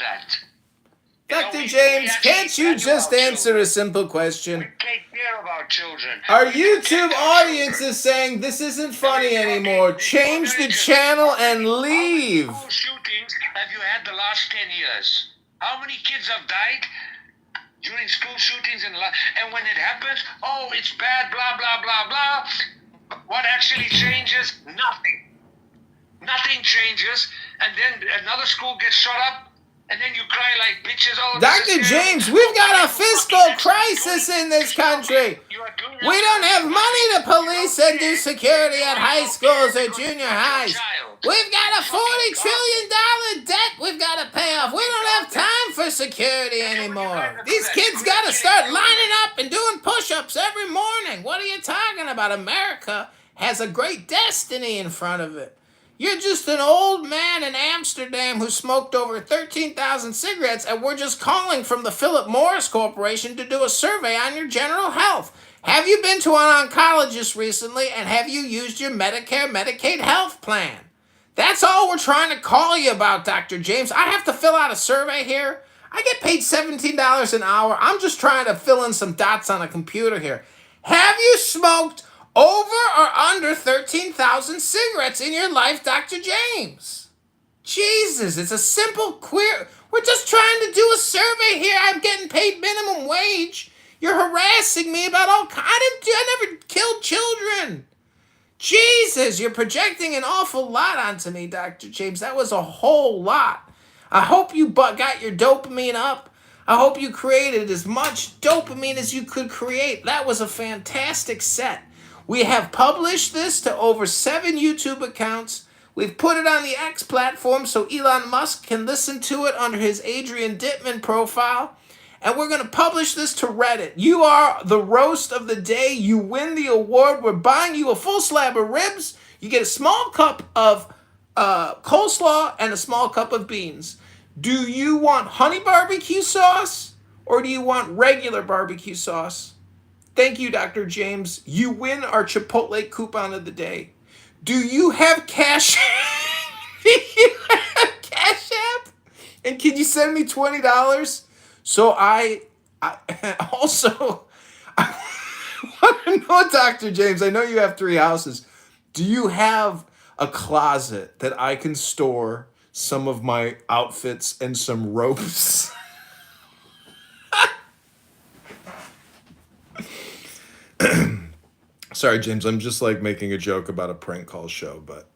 Dr. James, can't you just answer a simple question? We take care of our children. Our YouTube audience is saying this isn't funny anymore. Change the channel and leave. How many school shootings have you had the last 10 years? How many kids have died during school shootings and when it happens, oh, it's bad, blah, blah, blah, blah. What actually changes? Nothing. Nothing changes. And then another school gets shut up, and then you cry like bitches. Oh, Dr. James, we've got a fiscal crisis in this country. We don't have money to police and do security at high schools or junior highs. We've got a $40 trillion debt we've got to pay off. We don't have time for security anymore. These kids got to start lining up and doing push-ups every morning. What are you talking about? America has a great destiny in front of it. You're just an old man in Amsterdam who smoked over 13,000 cigarettes, and we're just calling from the Philip Morris Corporation to do a survey on your general health. Have you been to an oncologist recently, and have you used your Medicare, Medicaid health plan? That's all we're trying to call you about, Dr. James. I have to fill out a survey here. I get paid $17 an hour. I'm just trying to fill in some dots on a computer here. Have you smoked over or under 13,000 cigarettes in your life, Dr. James? Jesus, it's a simple query. We're just trying to do a survey here. I'm getting paid minimum wage. You're harassing me about all kinds. I never killed children. Jesus, you're projecting an awful lot onto me, Dr. James. That was a whole lot. I hope you got your dopamine up. I hope you created as much dopamine as you could create. That was a fantastic set. We have published this to over 7 YouTube accounts. We've put it on the X platform so Elon Musk can listen to it under his Adrian Dittman profile. And we're going to publish this to Reddit. You are the roast of the day. You win the award. We're buying you a full slab of ribs. You get a small cup of coleslaw and a small cup of beans. Do you want honey barbecue sauce or do you want regular barbecue sauce? Thank you, Dr. James. You win our Chipotle coupon of the day. Do you have cash? Do you have Cash App? And can you send me $20? So I also I want to know, Dr. James, I know you have 3 houses. Do you have a closet that I can store some of my outfits and some ropes? Sorry, James, I'm just like making a joke about a prank call show, but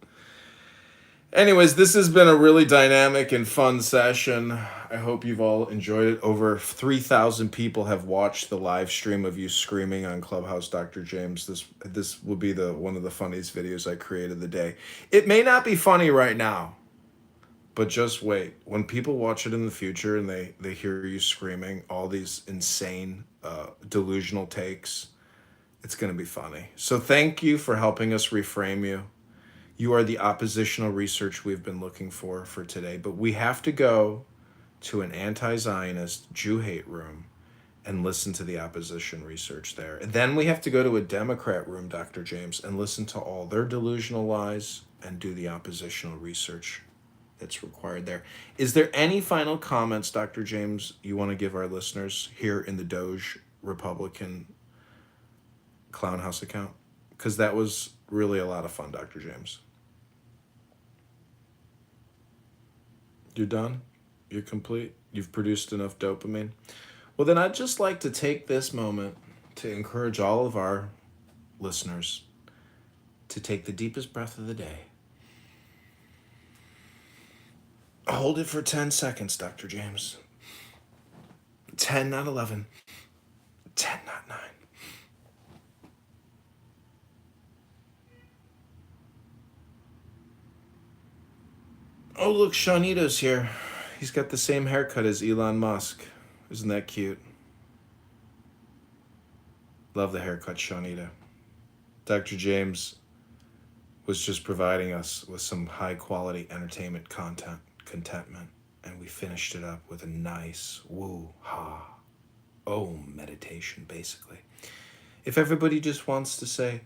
anyways, this has been a really dynamic and fun session. I hope you've all enjoyed it. Over 3,000 people have watched the live stream of you screaming on Clubhouse, Dr. James. This will be one of the funniest videos I created the day. It may not be funny right now, but just wait. When people watch it in the future and they hear you screaming all these insane, delusional takes, it's going to be funny. So thank you for helping us reframe you. You are the oppositional research we've been looking for today. But we have to go to an anti-Zionist Jew hate room and listen to the opposition research there. And then we have to go to a Democrat room, Dr. James, and listen to all their delusional lies and do the oppositional research that's required there. Is there any final comments, Dr. James, you want to give our listeners here in the Doge Republican Clown House account? Because that was really a lot of fun, Dr. James. You're done? You're complete? You've produced enough dopamine? Well, then I'd just like to take this moment to encourage all of our listeners to take the deepest breath of the day. Hold it for 10 seconds, Dr. James. 10, not 11. 10, not 9. Oh, look, Shawnito's here. He's got the same haircut as Elon Musk. Isn't that cute? Love the haircut, Shawnita. Dr. James was just providing us with some high-quality entertainment contentment, and we finished it up with a nice woo-ha, meditation, basically. If everybody just wants to say,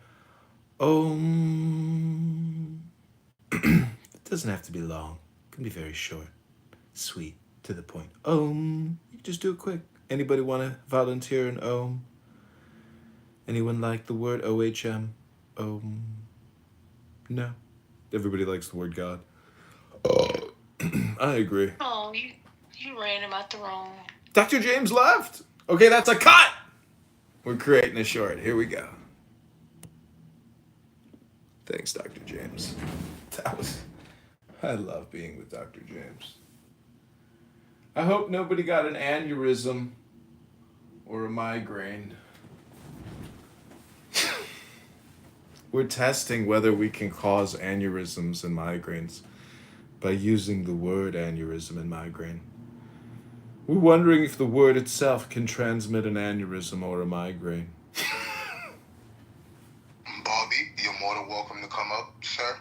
it doesn't have to be long. It can be very short, sweet, to the point. You just do it quick. Anybody want to volunteer an Om? Anyone like the word OHM? No. Everybody likes the word God. I agree. Oh, you ran him out the wrong. Dr. James left. Okay, that's a cut. We're creating a short. Here we go. Thanks, Dr. James. I love being with Dr. James. I hope nobody got an aneurysm or a migraine. We're testing whether we can cause aneurysms and migraines by using the word aneurysm and migraine. We're wondering if the word itself can transmit an aneurysm or a migraine. Bobby, you're more than welcome to come up, sir.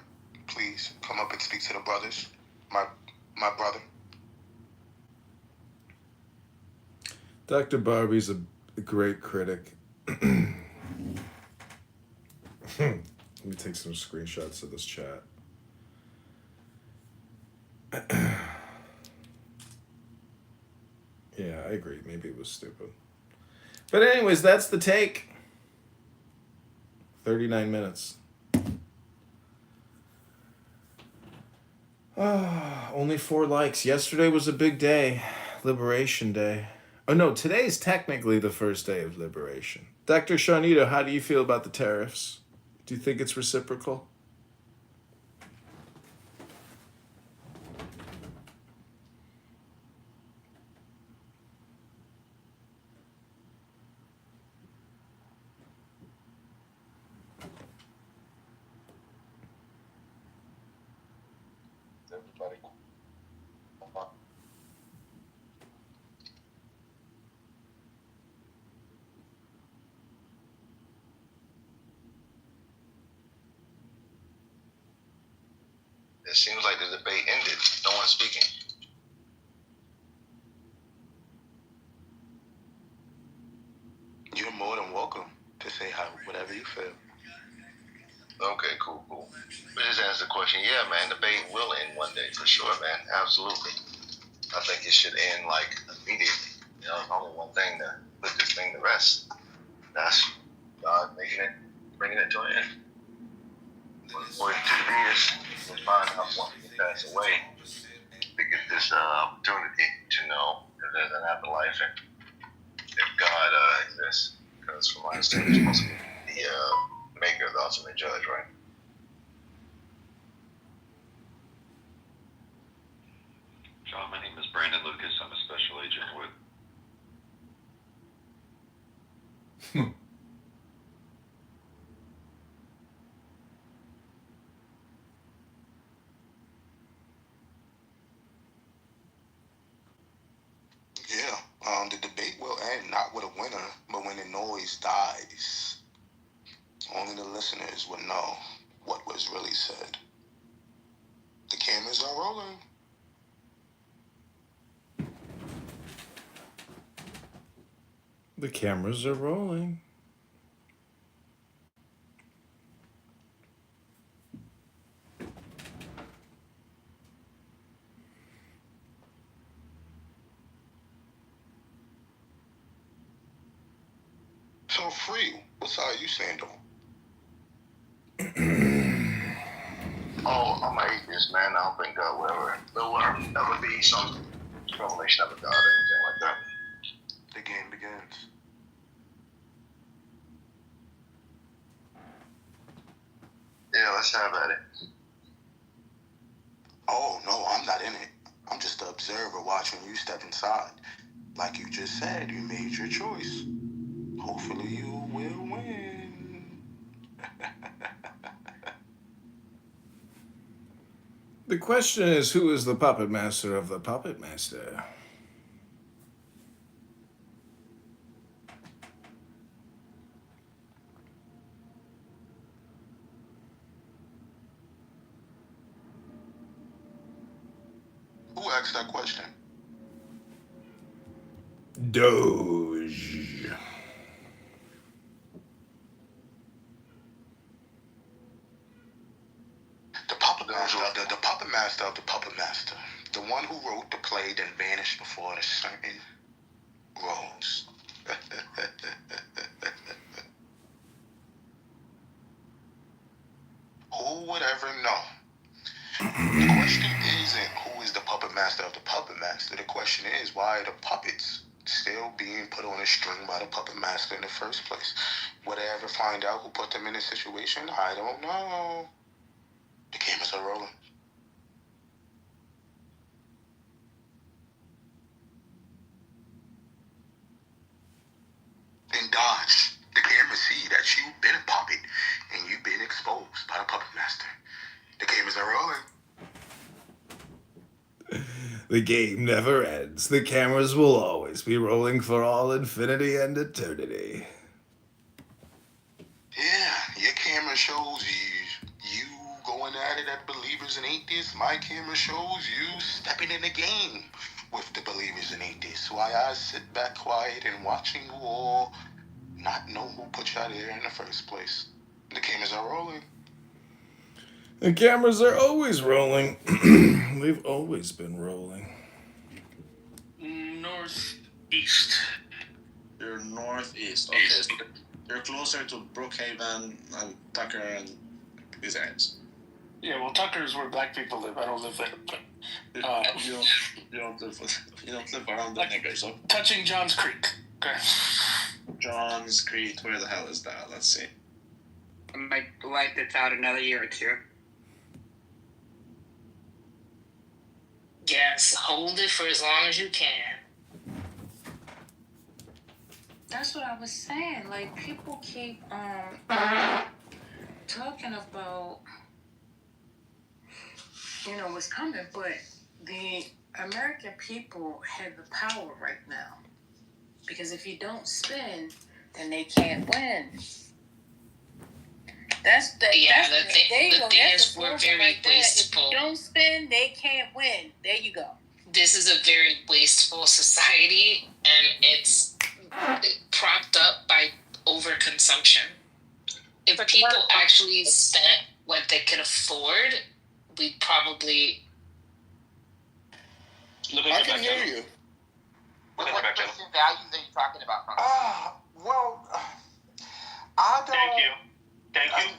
Please come up and speak to the brothers. My brother. Dr. Barbie's a great critic. Let me take some screenshots of this chat. Yeah, I agree. Maybe it was stupid. But anyways, that's the take. 39 minutes. Only 4 likes. Yesterday was a big day. Liberation Day. Oh no, today is technically the first day of liberation. Dr. Sharnito, how do you feel about the tariffs? Do you think it's reciprocal? Everybody. It seems like the debate ended. No one's speaking. You're more than welcome to say whatever you feel. Okay, cool. But just answer the question. Yeah, man, debate will end one day for sure, man. Absolutely. I think it should end like immediately. You know, there's only one thing to put this thing to rest. That's God bringing it to an end. For it to be is we'll find out once we pass away to get this opportunity to know if there's an afterlife and if God exists. Because from my understanding, he's supposed to be the maker of the ultimate judge, right? John, my name is Brandon Lucas. I'm a special agent with... Yeah, the debate will end not with a winner, but when the noise dies. Only the listeners would know what was really said. The cameras are rolling. The cameras are rolling. So free, what side you stand on? Oh, I'm an atheist, man. I don't think God will ever be some revelation of a God or anything like that. The game begins. Yeah, let's have at it. Oh, no, I'm not in it. I'm just the observer watching you step inside. Like you just said, you made your choice. Hopefully you will win. The question is, who is the puppet master of the puppet master? Who asked that question? Doge. The puppet master of the puppet master. The one who wrote the play then vanished before the certain rose. Who would ever know? The question isn't who is the puppet master of the puppet master. The question is, why are the puppets still being put on a string by the puppet master in the first place? Would I ever find out who put them in this situation? I don't know. The cameras are rolling. And dodge. The cameras see that you've been a puppet and you've been exposed by the puppet master. The cameras are rolling. The The game never ends. The cameras will always be rolling for all infinity and eternity. Yeah, your camera shows you going at it at Believers and Atheists. My camera shows you stepping in the game with the Believers and Atheists. Why I sit back quiet and watching you all not know who put you out there in the first place. The cameras are rolling. The cameras are always rolling. They've always been rolling. Northeast. You're northeast. Okay, so you're closer to Brookhaven and Tucker and these areas. Yeah, well, Tucker's where black people live. I don't live there. But, you don't live around the nigger, so. Touching Johns Creek. Okay. Johns Creek, where the hell is that? Let's see. I might wipe this out another year or two. Yes, hold it for as long as you can. That's what I was saying. Like, people keep talking about, what's coming, but the American people have the power right now. Because if you don't spend, then they can't win. The thing is, we're very wasteful. If you don't spend, they can't win. There you go. This is a very wasteful society, and it's propped up by overconsumption. If people actually spent what they could afford, we'd probably... I can hear you. What Christian values are you talking about? Well, I don't... Thank you.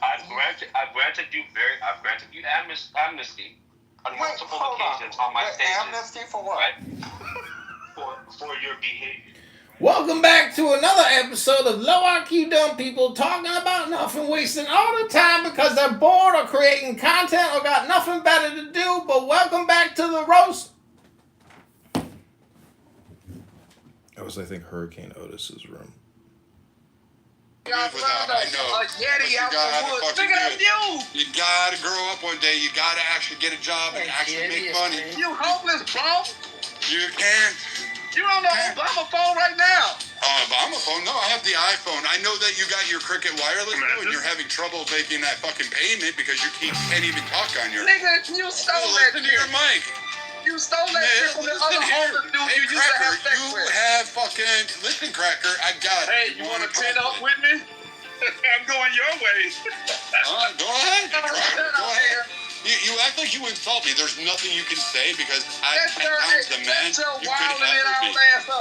I've granted you amnesty on multiple occasions on my stages. Amnesty for what? Right? For your behavior. Welcome back to another episode of Low IQ Dumb People talking about nothing, wasting all the time because they're bored or creating content or got nothing better to do. But welcome back to the roast. That was, I think, Hurricane Otis's room. I know. Yeti out the woods. Look at you! You gotta grow up one day. You gotta actually get a job and actually make money. You homeless, bro? You can't. You're on the Obama phone right now. Obama phone? No, I have the iPhone. I know that you got your Cricket wireless and you're having trouble making that fucking payment because you can't even talk on your... Nigga, you stole that Listen to your mic. You stole that shit from the other homeless dude you used to have sex with. You have fucking... Listen, Cracker, I got it. Hey, you want to pin up with me? I'm going your way. Go ahead, Cracker. Go ahead. You act like you insult me. There's nothing you can say because I'm the man you could ever be.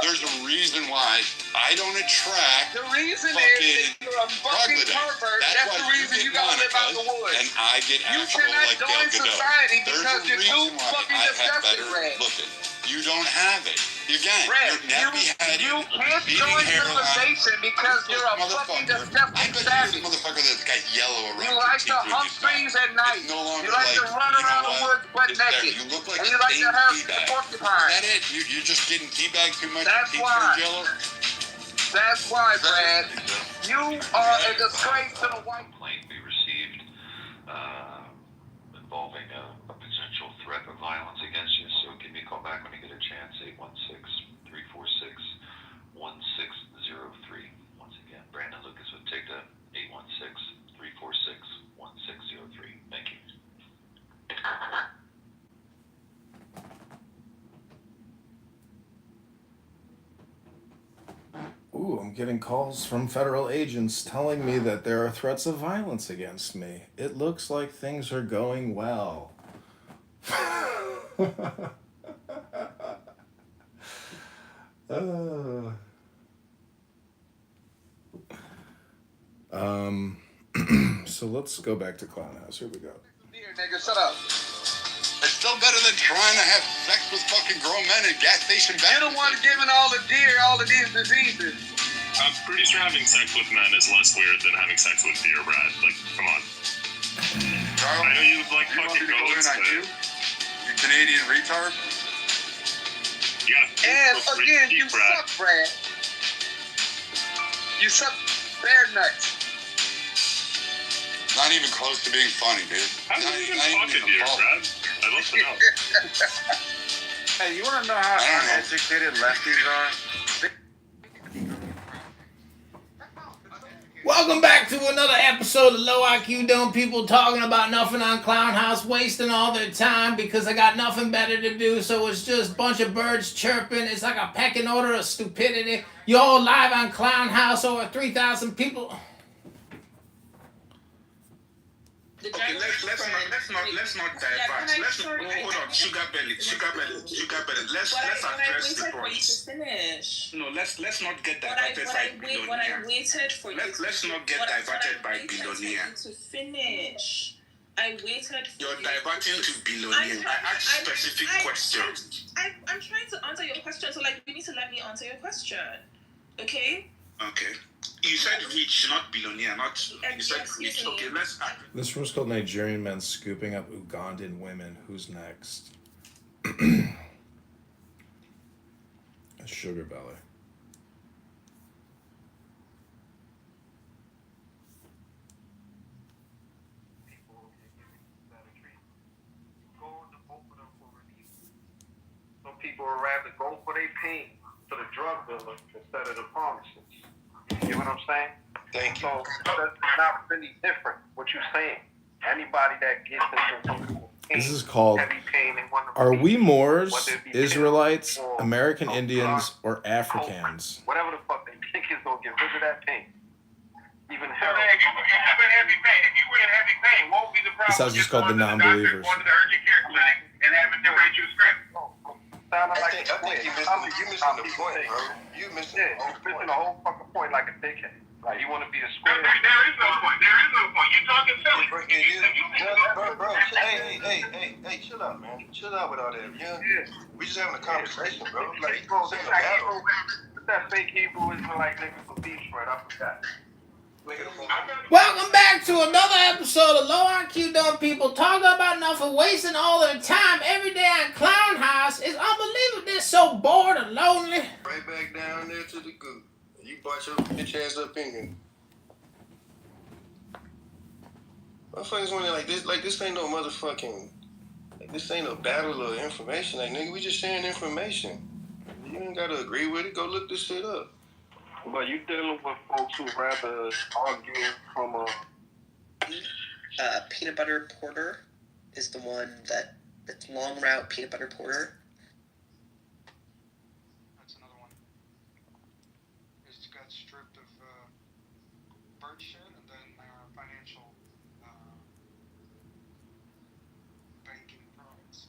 There's a reason why I don't attract the reason fucking is you're a fucking pervert. That's the reason you gotta live out in the woods. And I get you actual like cannot join society because you're too fucking disgusting, Red. Look, you don't have it. Again, Red, you're nappy-headed. you can't join civilization because you're a fucking disgusting savage. Motherfucker that's got yellow around you like to hump trees at night. You like to run around the woods butt naked. You look like and you like to have porcupine. Is that it? You're just getting teabagged too much? That's why. That's why, Brad. You are a disgrace to the white... Complaint we received involving a potential threat of violence against you, so give me a call back when you get a chance, 816-346-1603. Once again, Brandon Lucas would take that, 816-346-1603. Thank you. Ooh, I'm getting calls from federal agents telling me that there are threats of violence against me. It looks like things are going well. So let's go back to Clown House. Here we go. Here, nigga, shut up. It's still better than trying to have sex with fucking grown men in gas station baths. You're the one giving all the deer all of these diseases. I'm pretty sure having sex with men is less weird than having sex with deer, Brad. Like, come on. Carl, I know you like fucking goats, but... You Canadian retard? Yeah. And again, you suck, Brad. You suck bear nuts. Not even close to being funny, dude. How do you even fuck a deer, Brad? I'd love to know. Hey, you want to know how uneducated lefties are? Welcome back to another episode of Low IQ Dumb People talking about nothing on Clown House, wasting all their time because I got nothing better to do, so it's just a bunch of birds chirping. It's like a pecking order of stupidity. You're all live on Clown House, over 3,000 people. Okay, let's not divert. Hold on, sugar belly. Let's address the points. No, let's not get diverted by billionaire. Let's not get diverted by billionaire. To finish. I waited for You're diverting to billionaire. I asked specific questions. I'm trying to answer your question, so like you need to let me answer your question. Okay? Okay. You said rich, not billionaire, not you said rich. Okay, let's This room's called Nigerian Men Scooping Up Ugandan Women. Who's next? Sugar Belly. Some people would rather go for their pain to the drug dealer instead of the pharmacist. You get what I'm saying? Thank you. So that's not really different. What you're saying. Anybody that gets into This is called heavy pain and want to Are We relieve, Moors, whether it be Israelites, pills or American drugs, Indians, or coke, Africans? whatever the fuck they think is gonna get rid of that pain. Even So heroin. if you were in heavy pain, what would be the problem? This house is called The Non-Believers. Going to the urgent care clinic and having them write you a script. I think you missing the point, bro. You missing the whole fucking point like a dickhead. Like you want to be a square. There is no point. You're talking silly. Bro, hey, chill out, man. Chill out with all that. We just having a conversation, bro. Like, What's that fake Hebrew Israelite nigga for beef spread? I forgot. Welcome back to another episode of Low IQ Dumb People talking about nothing, wasting all their time every day on Clown House. It's unbelievable. They're so bored and lonely. Right back down there to the goop. You brought your bitch ass up in here. Motherfuckers want it like this ain't no motherfucking, like this ain't no battle of information. Like, nigga, we just sharing information. You ain't gotta agree with it. Go look this shit up. But you dealing with folks who rather argue from a... Peanut butter porter is the one that's long route peanut butter porter. That's another one. It's got stripped of bird shit and then financial banking products.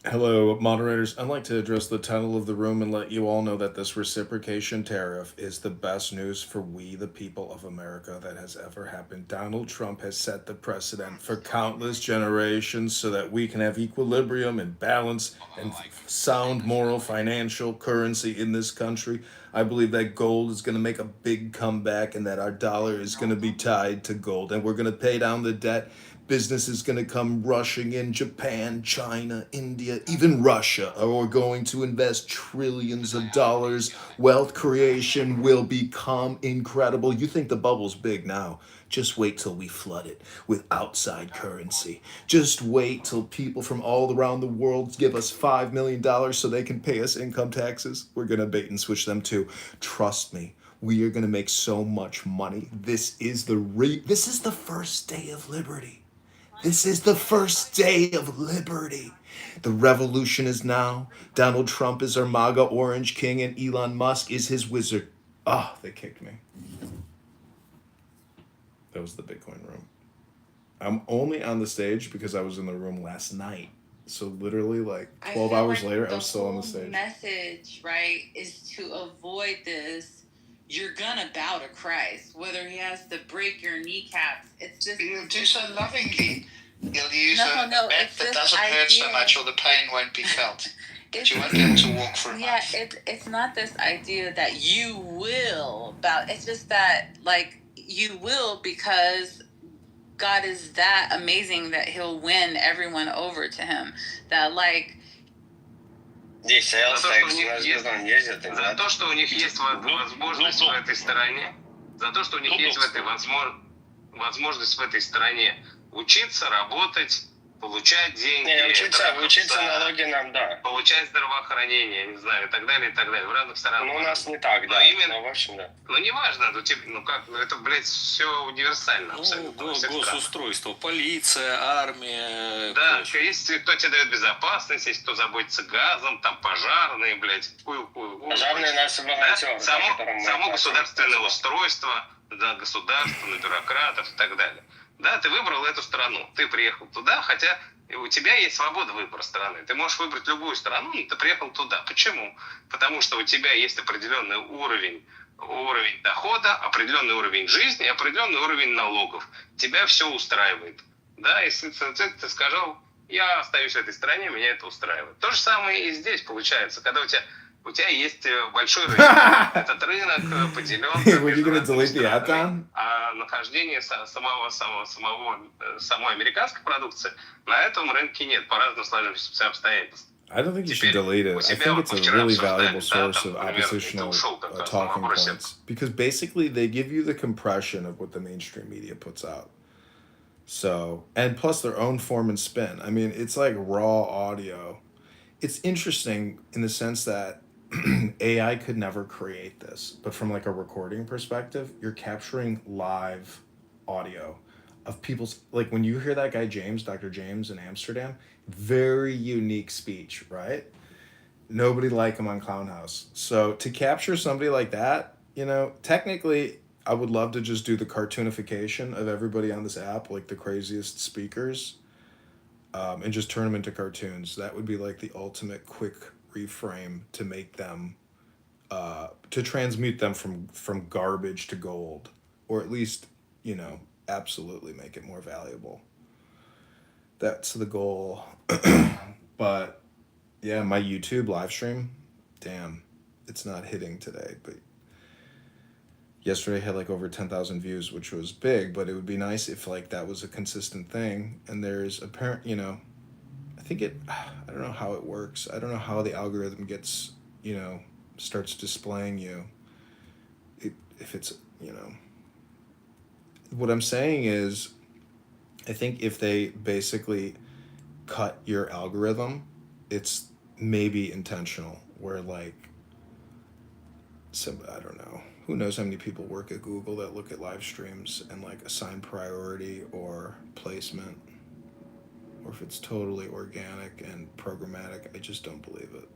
Hello, moderators. I'd like to address the title of the room and let you all know that this reciprocation tariff is the best news for we, the people of America, that has ever happened. Donald Trump has set the precedent for countless generations so that we can have equilibrium and balance and sound moral financial currency in this country. I believe that gold is going to make a big comeback and that our dollar is going to be tied to gold and we're going to pay down the debt. Business is going to come rushing in. Japan, China, India, even Russia are going to invest trillions of dollars. Wealth creation will become incredible. You think the bubble's big now. Just wait till we flood it with outside currency. Just wait till people from all around the world give us $5 million so they can pay us income taxes. We're going to bait and switch them too. Trust me. We are going to make so much money. This is the first day of liberty. This is the first day of liberty. The revolution is now. Donald Trump is our MAGA orange king and Elon Musk is his wizard. Ah, they kicked me. That was the Bitcoin room. I'm only on the stage because I was in the room last night. So literally like 12 hours later, I was still on the stage. The message, right, is to avoid this. You're gonna bow to Christ, whether he has to break your kneecaps. It's just You do so lovingly. You'll use No, a no, mat it's that this doesn't hurt so idea. much, or the pain won't be felt. But It's- you won't be able to walk for a yeah, month. it's not this idea that you will bow. It's just that like you will because God is that amazing that he'll win everyone over to him. That like Здесь sales tax возможно ездят. За то, что у них есть возможность в этой стране, за то, что у них есть в этой возможность в этой стране учиться, работать, получать деньги, учиться налоги нам, да. получать здравоохранение, не знаю, и так далее, и так далее. В разных странах. Ну, у нас не так, да. Но именно, в общем, да. ну, неважно, это, блядь, все универсально абсолютно. во всех странах. Госустройство, полиция, армия. Да, есть кто тебе дает безопасность, есть кто заботится газом, там пожарные, блядь. Пожарные наши волонтеры. Само государственное устройство, да, государство, бюрократов и так далее. Да, ты выбрал эту страну, ты приехал туда, хотя у тебя есть свобода выбора страны. Ты можешь выбрать любую страну, но ты приехал туда. Почему? Потому что у тебя есть определенный уровень дохода, определенный уровень жизни, определенный уровень налогов. Тебя все устраивает. Да, если ты сказал, я остаюсь в этой стране, меня это устраивает. То же самое и здесь получается, когда у тебя есть большой рынок. Этот рынок поделен. Were you gonna delete the ad down? А нахождение самой американской продукции на этом рынке нет, по разным сложившимся обстоятельствам. I don't think you should delete it. I think it's a really valuable source of oppositional talking points. Because basically they give you the compression of what the mainstream media puts out. So, and plus their own form and spin. I mean, it's like raw audio. It's interesting in the sense that AI could never create this, but from like a recording perspective, you're capturing live audio of people's, like when you hear that guy James, Dr. James in Amsterdam, very unique speech, right? Nobody like him on Clown House. So to capture somebody like that, technically I would love to just do the cartoonification of everybody on this app, like the craziest speakers, and just turn them into cartoons. That would be like the ultimate quick reframe to make them, to transmute them from garbage to gold, or at least, absolutely make it more valuable. That's the goal. But yeah, my YouTube live stream, damn, it's not hitting today, but yesterday had like over 10,000 views, which was big, but it would be nice if like that was a consistent thing. And there's apparent, I don't know how it works. I don't know how the algorithm gets, starts displaying you. If it's, what I'm saying is, I think if they basically cut your algorithm, it's maybe intentional, where like, I don't know, who knows how many people work at Google that look at live streams and like assign priority or placement, or if it's totally organic and programmatic. I just don't believe it.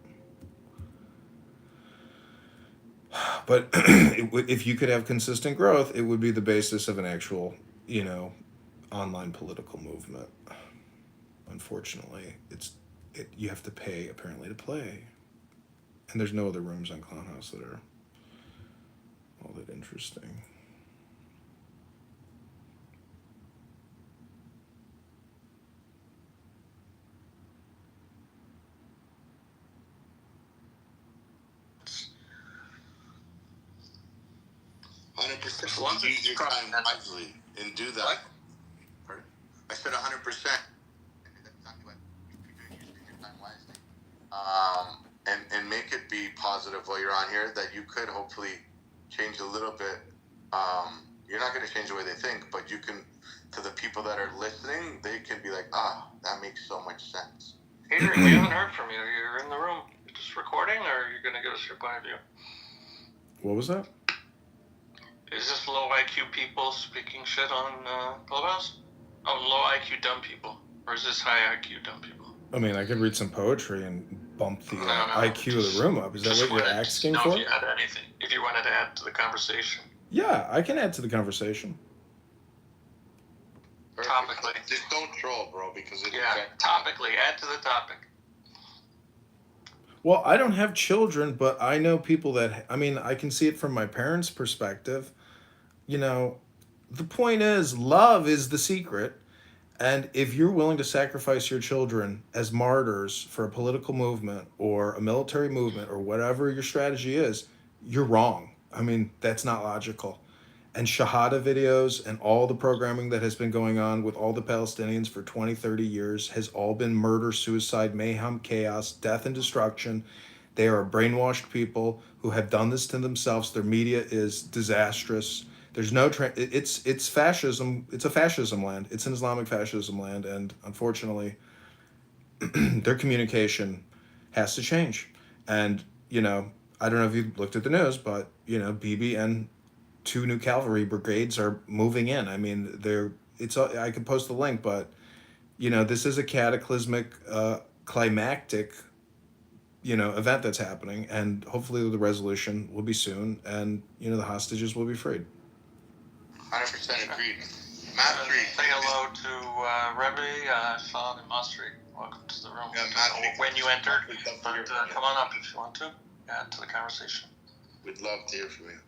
But if you could have consistent growth, it would be the basis of an actual, online political movement. Unfortunately, you have to pay apparently to play, and there's no other rooms on Clown House that are all that interesting. Use your time wisely and do that. What? I said 100%. And make it be positive while you're on here, that you could hopefully change a little bit. You're not going to change the way they think, but you can, to the people that are listening, they can be like, that makes so much sense. Adrian, we haven't heard from you. You're in the room. You're just recording, or are you going to give us your point of view? What was that? Is this low IQ people speaking shit on Clubhouse? Oh, low IQ dumb people. Or is this high IQ dumb people? I mean, I could read some poetry and bump the IQ of the room up. Is that what you're asking for? If you had anything. If you wanted to add to the conversation. Yeah, I can add to the conversation. Topically. Just don't troll, bro, because topically. Add to the topic. Well, I don't have children, but I know people that, I can see it from my parents' perspective. The point is, love is the secret. And if you're willing to sacrifice your children as martyrs for a political movement or a military movement or whatever your strategy is, you're wrong. That's not logical. And Shahada videos and all the programming that has been going on with all the Palestinians for 20, 30 years has all been murder, suicide, mayhem, chaos, death, and destruction. They are brainwashed people who have done this to themselves. Their media is disastrous. There's no it's fascism. It's a fascism land. It's an Islamic fascism land, and unfortunately, their communication has to change. And I don't know if you looked at the news, but Bibi and 2 new cavalry brigades are moving in. I mean, I could post the link, but this is a cataclysmic, climactic, event that's happening, and hopefully the resolution will be soon, and the hostages will be freed. 100% agreed. Say hello to Rebbe, Sean, and Masri. Welcome to the room. When you entered, but come on up if you want to add to the conversation. We'd love to hear from you.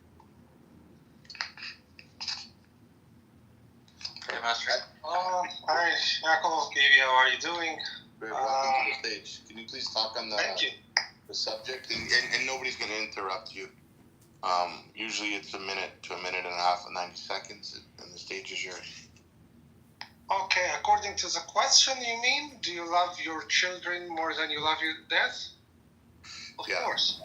Okay, Masri. Hi, Yaakov, Katie, how are you doing? Great, welcome to the stage. Can you please talk on the subject? And nobody's going to interrupt you. Usually it's a minute to a minute and a half and 90 seconds, and the stage is yours. Okay, according to the question, you mean, do you love your children more than you love your dad? Of course.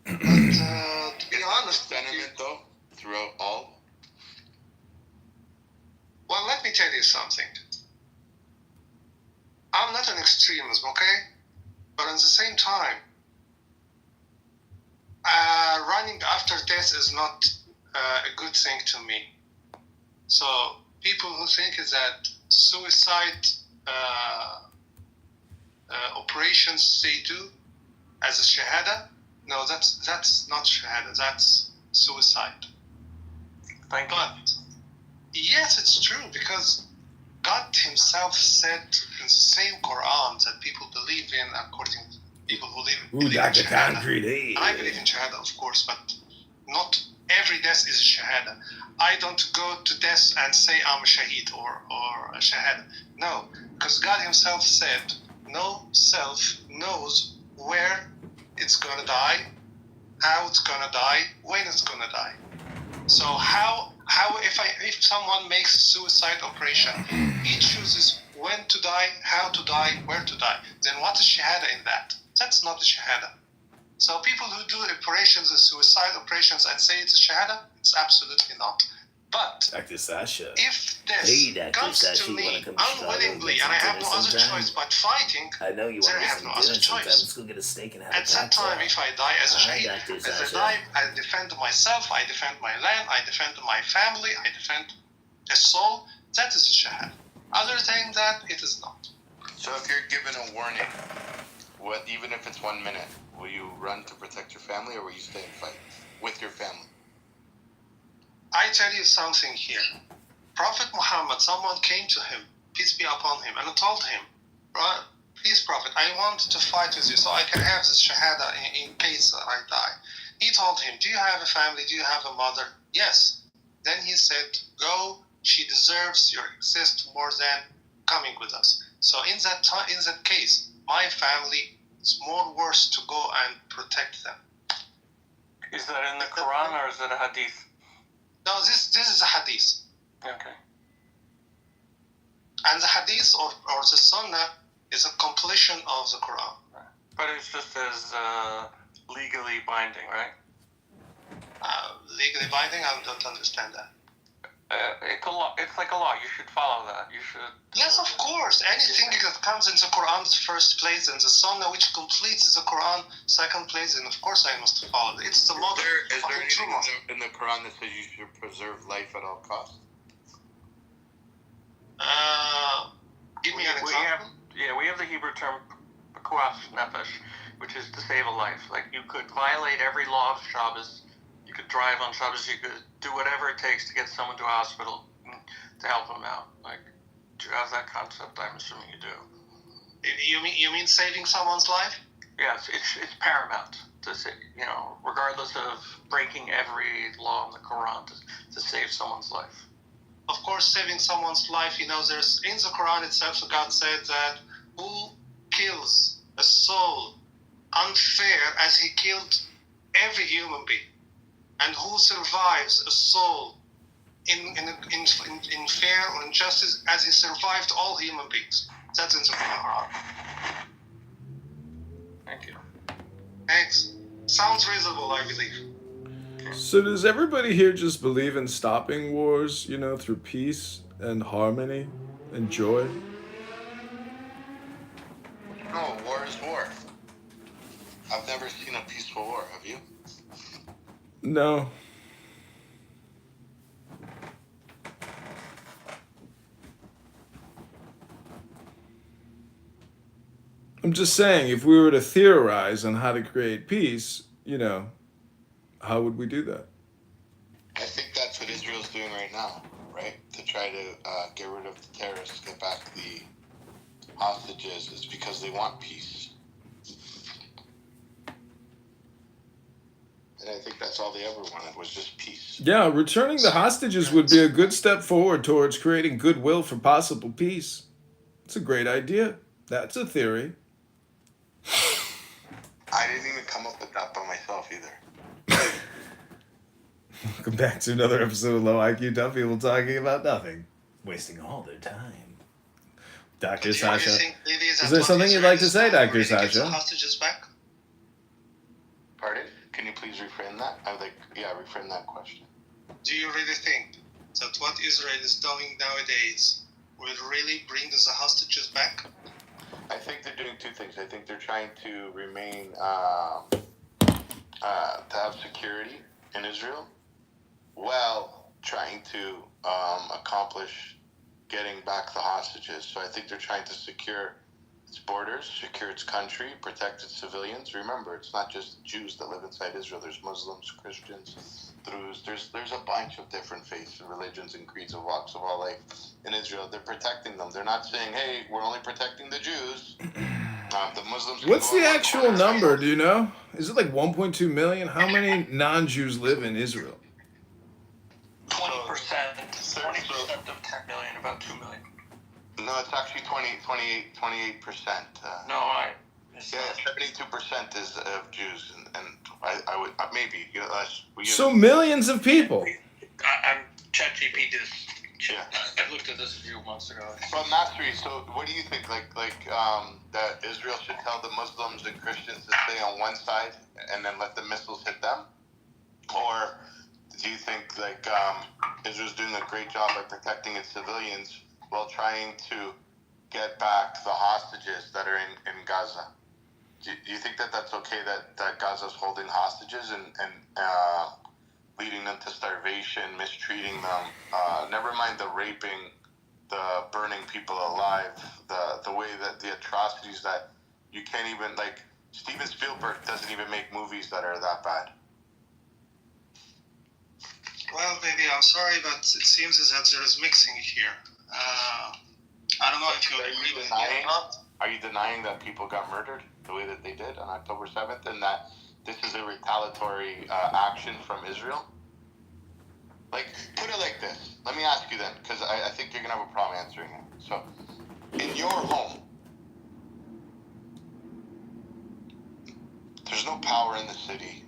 But to be honest, sentiment though, throughout all. Well, let me tell you something. I'm not an extremist, okay? But at the same time, running after death is not a good thing to me. So people who think that suicide operations they do as a shahada, no, that's not shahada, that's suicide. Thank you. But yes, it's true, because God himself said in the same Quran that people believe in, according to people who believe in Dr. shahada. Concrete. And I believe in shahada, of course, but not every death is a shahada. I don't go to death and say I'm a shaheed or a shahada. No, because God himself said no self knows where it's going to die, how it's going to die, when it's going to die. So how if someone makes a suicide operation, he chooses when to die, how to die, where to die, then what is shahada in that? That's not a shahada. So people who do operations, suicide operations, and say it's a shahada, it's absolutely not. But Dr. Sasha. if this Hey, Dr. comes Sasha, to you me wanna come to Chicago and unwillingly, get and I some have no dinner other sometime? choice but fighting, I know you then want I to have some no dinner other sometime. choice. Let's go get a steak and have At a that time, if I die as a Hi, shaheed, Dr. as I Sasha. die, I defend myself, I defend my land, I defend my family, I defend a soul. That is a shahada. Other than that, it is not. So if you're given a warning, even if it's 1 minute, will you run to protect your family, or will you stay and fight with your family? I tell you something here. Prophet Muhammad, someone came to him, peace be upon him, and told him, please, Prophet, I want to fight with you so I can have this shahada in case I die. He told him, do you have a family? Do you have a mother? Yes. Then he said, go, she deserves your exist more than coming with us. So in that case, my family is more worth to go and protect them. Is that in the Quran or is it a hadith? No, this is a hadith. Okay. And the hadith or the sunnah is a completion of the Quran. But it's just as legally binding, right? Legally binding? I don't understand that. It's like a law. You should follow that. You should. Yes, of course. Anything that comes in the Quran is first place, and the Sunnah which completes the Quran second place, and of course I must follow it. It's the model. Is there anything in the Quran that says you should preserve life at all costs? Give me an example. We have the Hebrew term "pekuach nefesh," which is to save a life. Like you could violate every law of Shabbos. You could drive on Shabbos. You could do whatever it takes to get someone to a hospital to help them out. Like, do you have that concept? I'm assuming you do. You mean saving someone's life? Yes, it's paramount to say, regardless of breaking every law in the Quran to save someone's life. Of course, saving someone's life. There's in the Quran itself, God said that who kills a soul unfair as he killed every human being. And who survives a soul in fair or injustice as he survived all human beings. That's in the Quran. Thank you. Thanks. Sounds reasonable, I believe. here. So does everybody here just believe in stopping wars, through peace and harmony and joy? No, war is war. I've never seen a peaceful war. Have you? No. I'm just saying, if we were to theorize on how to create peace, how would we do that? I think that's what Israel's doing right now, right? To try to get rid of the terrorists, get back the hostages. It's because they want peace. And I think that's all they ever wanted was just peace. Yeah, returning the hostages would be a good step forward towards creating goodwill for possible peace. It's a great idea. That's a theory. I didn't even come up with that by myself either. Welcome back to another episode of Low IQ Dumb People talking about nothing, wasting all their time. Dr. Sasha, is there something you'd like to say, Dr. Sasha? Hostages back? Pardon? Can you please reframe that? Reframe that question. Do you really think that what Israel is doing nowadays will really bring the hostages back? I think they're doing two things. I think they're trying to remain, to have security in Israel, while trying to accomplish getting back the hostages. So I think they're trying to secure its borders, secure its country, protect its civilians. Remember, it's not just Jews that live inside Israel. There's Muslims, Christians, Druze. There's a bunch of different faiths and religions and creeds and walks of all life in Israel. They're protecting them. They're not saying, hey, we're only protecting the Jews. The Muslims. What's the actual number, do you know? Is it like 1.2 million? How many non-Jews live in Israel? 20%. 20% of 10 million, about 2 million. No, it's actually 28%. No, 72% is of Jews, and I would maybe So millions of people. I'm ChatGPT this. Yeah. I looked at this a few months ago. But Mastery, so what do you think? That Israel should tell the Muslims and Christians to stay on one side and then let the missiles hit them, or do you think Israel's doing a great job at protecting its civilians while trying to get back the hostages that are in Gaza? Do you think that's okay that Gaza's holding hostages and leading them to starvation, mistreating them, never mind the raping, the burning people alive, the way that the atrocities that you can't even, Steven Spielberg doesn't even make movies that are that bad. Well, baby, I'm sorry, but it seems as that there is mixing here. I don't know if you agree with me or not. Are you denying that people got murdered the way that they did on October 7th and that this is a retaliatory action from Israel? Put it like this. Let me ask you then, because I think you're going to have a problem answering it. So, in your home, there's no power in the city,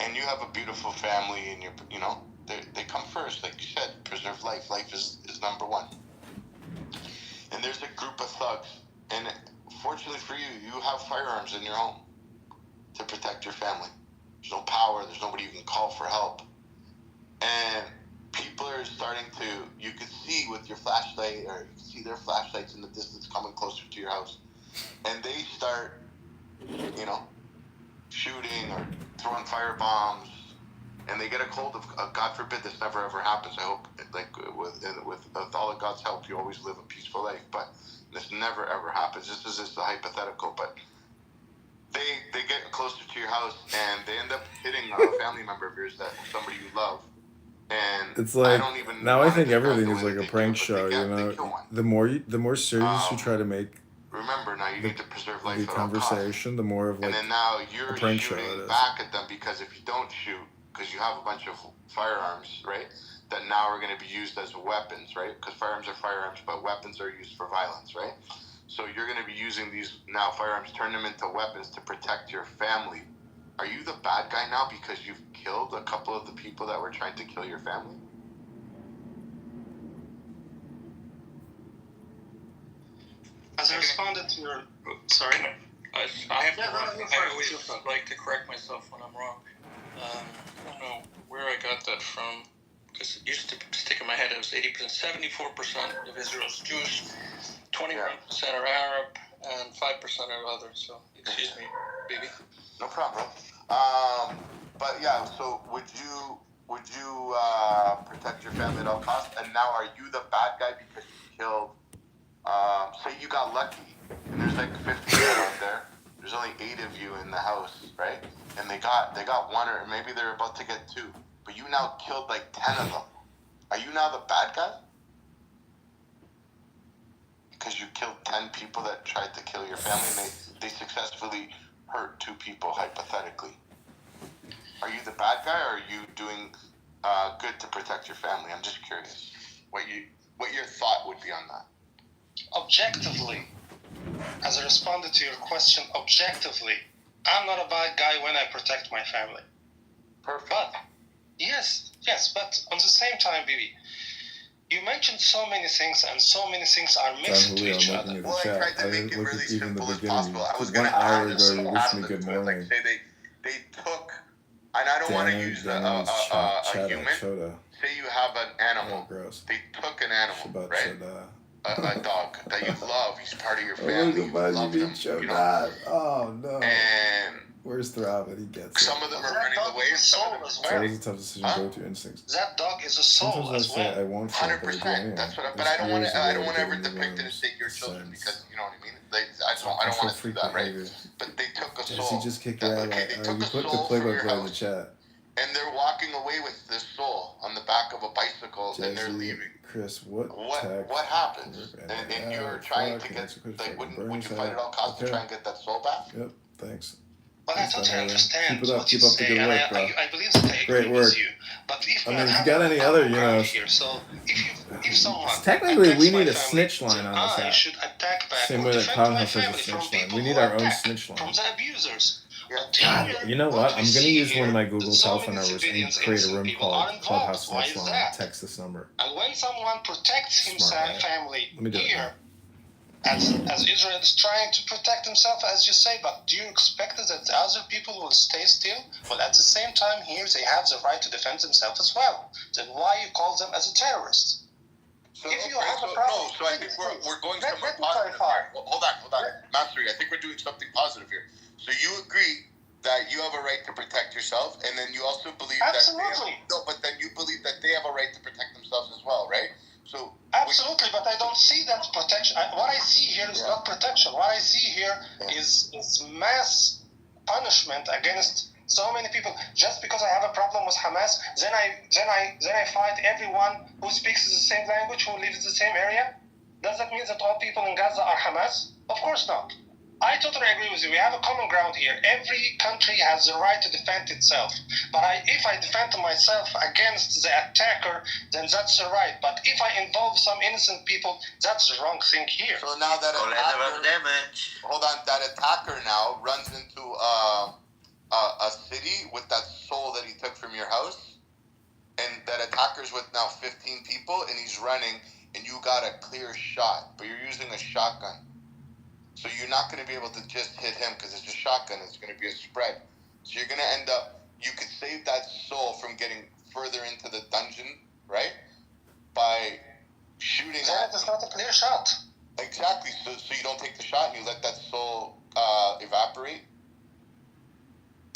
and you have a beautiful family, and they come first, like you said, preserve life. Life is number one. And there's a group of thugs, and fortunately for you, you have firearms in your home to protect your family. There's no power, there's nobody you can call for help. And people are starting to, you can see with your flashlight, or you can see their flashlights in the distance coming closer to your house. And they start, shooting or throwing fire bombs. And they get a hold of, God forbid this never ever happens. I hope, with all of God's help, you always live a peaceful life. But this never ever happens. This is just a hypothetical. But they get closer to your house and they end up hitting a family member of yours, somebody you love. And it's like, I think everything is like a prank show, The more serious you try to make remember, now you need to preserve life the at all conversation, costs. the more of and then now you're a prank show shooting it is. back at them, because if you don't shoot, because you have a bunch of firearms, right, that now are going to be used as weapons, right? Because firearms are firearms, but weapons are used for violence, right? So you're going to be using these now firearms, turn them into weapons to protect your family. Are you the bad guy now because you've killed a couple of the people that were trying to kill your family? As I responded to your... Sorry? I have to I always like to correct myself when I'm wrong. I don't know where I got that from, because it used to stick in my head. It was 80%, 74% of Israel is Jewish, 21% are Arab, and 5% are other. So, excuse me, baby. No problem. But yeah, so would you protect your family at all costs? And now, are you the bad guy because you killed? Say you got lucky, and there's like 50 men out there. There's only 8 of you in the house, right? And they got 1, or maybe they're about to get 2. But you now killed like 10 of them. Are you now the bad guy? Because you killed 10 people that tried to kill your family, and they successfully hurt 2 people, hypothetically. Are you the bad guy, or are you doing good to protect your family? I'm just curious what your thought would be on that. Objectively, as I responded to your question, objectively, I'm not a bad guy when I protect my family. Perfect. But, yes, but on the same time, Bibi, you mentioned so many things, and so many things are mixed to each other. Well, I tried to make it really simple as possible. I was going to add a simple aspect to it. Like, say they took, and I don't want to use a human. Say you have an animal. They took an animal, right? A dog that you love. He's part of your family. You love him. You know? Oh no. And where's Throb? He gets some of them are running away. Some of them it's always a tough decision to go with your instincts. That dog is a soul. Sometimes I say I won't. 100%. That's what. But I don't want to. I don't want to ever depict it as take your children because you know what I mean. I don't want to do that, right? But they took a soul. Jesse just kicked your ass. Okay, they took You a put the soul from playbook your in the house, chat. and they're walking away with this soul on the back of a bicycle, and they're leaving. Chris, what happened? And you're trying to get like, would you fight at all costs to try and get that soul back? Yep. Thanks. But I totally understand. Keep it up. Keep up the good work, bro. I believe that I agree with you. But if I mean, if you got any other, here, so if someone technically we need a snitch line on this I app. should attack back. Same way that Congress has a snitch line. We need our own snitch line. From the abusers. God, you know what? I'm gonna use one of my Google telephone numbers and create a room called Clubhouse Snitch Line. Text this number. And when someone protects himself, family here, as Israel is trying to protect himself, as you say, but do you expect that the other people will stay still? Well, at the same time, here they have the right to defend themselves as well. Then why you call them as a terrorist? So, if you have a problem, so I think we're going somewhere positive. Hold on, Mastery. I think we're doing something positive here. So you agree that you have a right to protect yourself, and then you also believe that but then you believe that they have a right to protect themselves as well, right? So absolutely, but I don't see that protection. What I see here is not protection. What I see here is mass punishment against so many people. Just because I have a problem with Hamas, then I fight everyone who speaks the same language, who lives in the same area. Does that mean that all people in Gaza are Hamas? Of course not. I totally agree with you. We have a common ground here. Every country has the right to defend itself. But if I defend myself against the attacker, then that's the right. But if I involve some innocent people, that's the wrong thing here. So now that that attacker now runs into a city with that soul that he took from your house, and that attacker's with now 15 people, and he's running, and you got a clear shot, but you're using a shotgun. So you're not going to be able to just hit him because it's a shotgun. It's going to be a spread. So you're going to end up, you could save that soul from getting further into the dungeon, right? By shooting at it's not a clear shot. Exactly. So you don't take the shot and you let that soul evaporate?